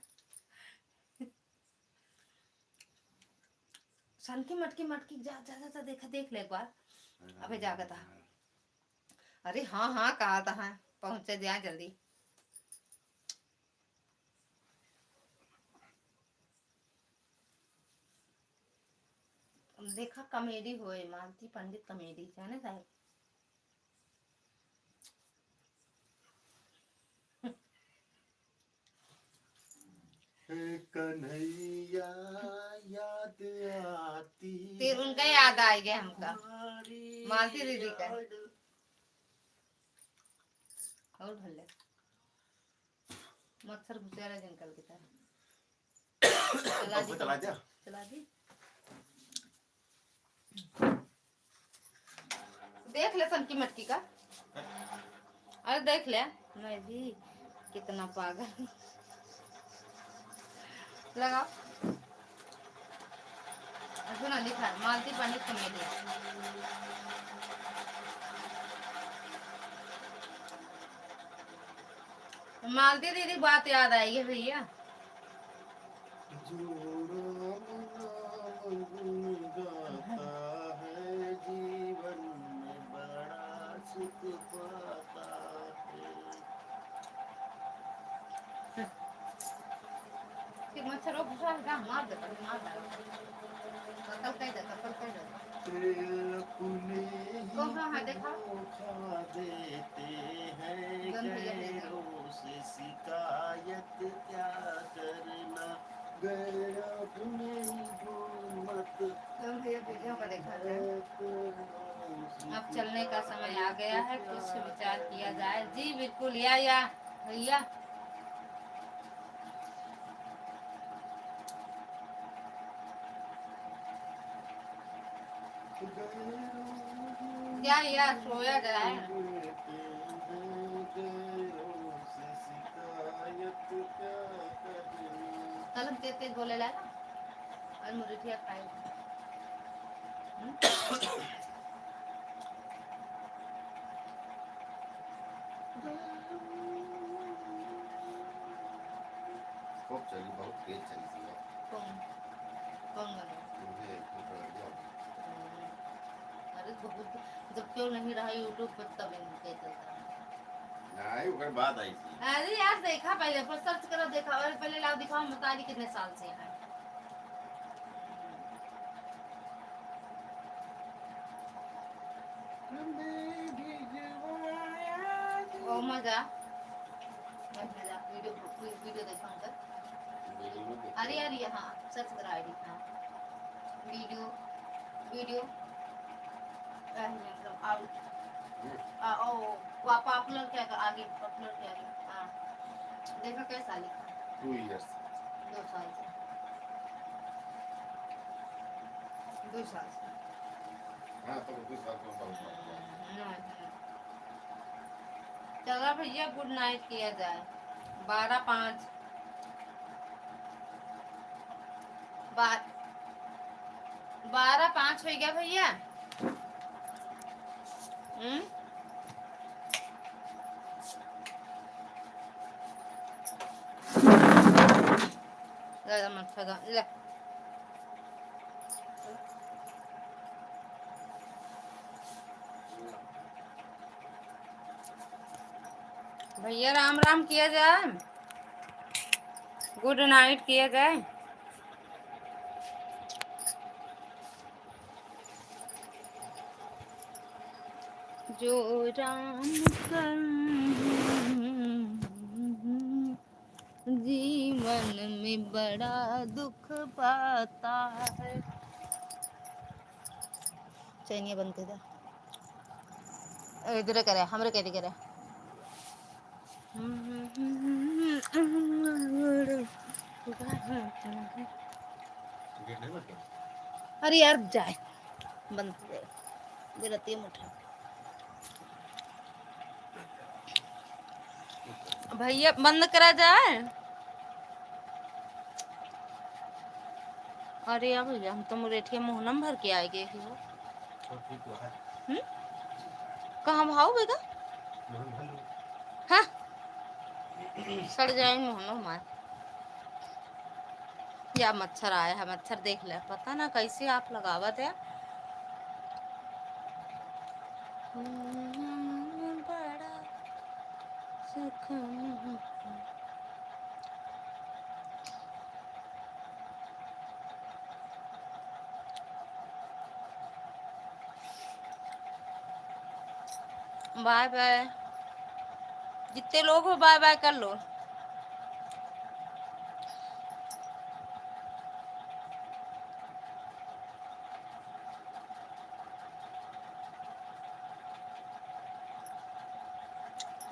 B: सन की मटकी मटकी जा जा जा देखा देख ले एक बार। अबे जागा था। अरे हाँ कहा था पहुंचे दिया जल्दी। देखा कॉमेडी होए मालती पंडित कॉमेडी जाने साहब।
E: कन्हैया याद आती
B: फिर उनका याद आएगा हमका मालती दीदी का। और भले मच्छर घुसेरा जंगल की तरह। चला दी देख ले सन की मटकी का। अरे देख ले मैं भी कितना पागल। लगाओ
A: मच्छर मालती पानी चमेली। मालती दीदी बात याद आई है भैया।
E: जो राम नाम गुण गाता है जीवन में बड़ा सुख पाता है।
A: कि मच्छरों को मार दे कतल कर दे।
E: अपने ही
A: कौन सा है देखा?
E: धोखा देते हैं
A: गन भैया भेज दो।
E: गैरों से शिकायत क्या करना गैर अपने ही गुमत
A: गन भैया वीडियो का देखा जाए।
E: है।
A: अब चलने का समय आ गया है, कुछ विचार किया जाए। जी बिल्कुल या भैया। क्या यार सोया जाए। कलम तेज बोले ला और मुझे ठीक खाए।
E: खूब चली बहुत तेज चली थी
A: कौन कौन गया?
E: मुझे
A: अरे बहुत जब क्यों नहीं रहा यूट्यूब पर तब इनके चलता है।
E: नहीं उधर बात आई थी।
A: अरे यार देखा पहले पर सर्च करो देखा और पहले लाओ दिखाओ मुतारी कितने साल से है। ओ मजा वीडियो देखा उधर। अरे यार यहाँ सर्च करा आईडी। हाँ वीडियो वीडियो पॉपुलर क्या आगे पॉपुलर क्या आगे। हाँ देखा कैसा लिखा।
E: 2 years
A: 2 साल से 2 साल से।
E: हाँ तो 2 साल का बहुत
A: चलो भैया गुड नाइट किया जाए। 12:05 12:05 हो गया भैया। ले भैया राम राम किया जाए। गुड नाइट किया जाए। जो राम जीवन में बड़ा दुख पाता है। चैनिया बंद कर दे। इधर करे हमरे कैदी करे। अरे यार जाए बंद गिरती मुठा। भैया बंद करा जाए। अरे यार भैया हम तो मुरेठिया मोहनम भर के आए गए हो। कहाँ भाव बेटा? हाँ सड़ जाए मोहनो मार। या मच्छर आया है। मच्छर देख ले पता ना कैसे आप लगावत है। बड़ा सुख बाय बाय। जितने लोग हो बाय बाय कर लो।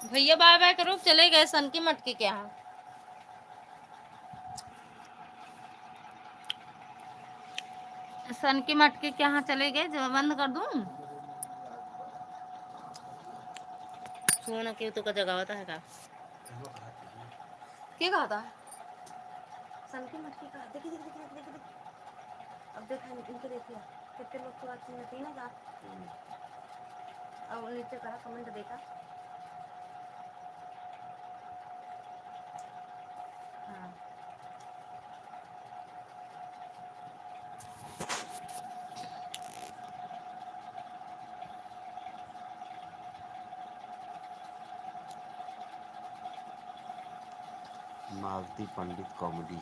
A: भैया बाय बाय करो। चले गए सन की मटके के यहाँ। सन की मटके के यहाँ चले गए। जो बंद कर दूं सोना क्यों तो का जगह होता है का क्या कहा था सन की मटके का। देखिए देखिए देखिए देखिए अब देखा इनको देखिए कितने लोग को अच्छी लगती है ना का और नीचे करा कमेंट देखा हाँ
D: मालती पंडित कॉमेडी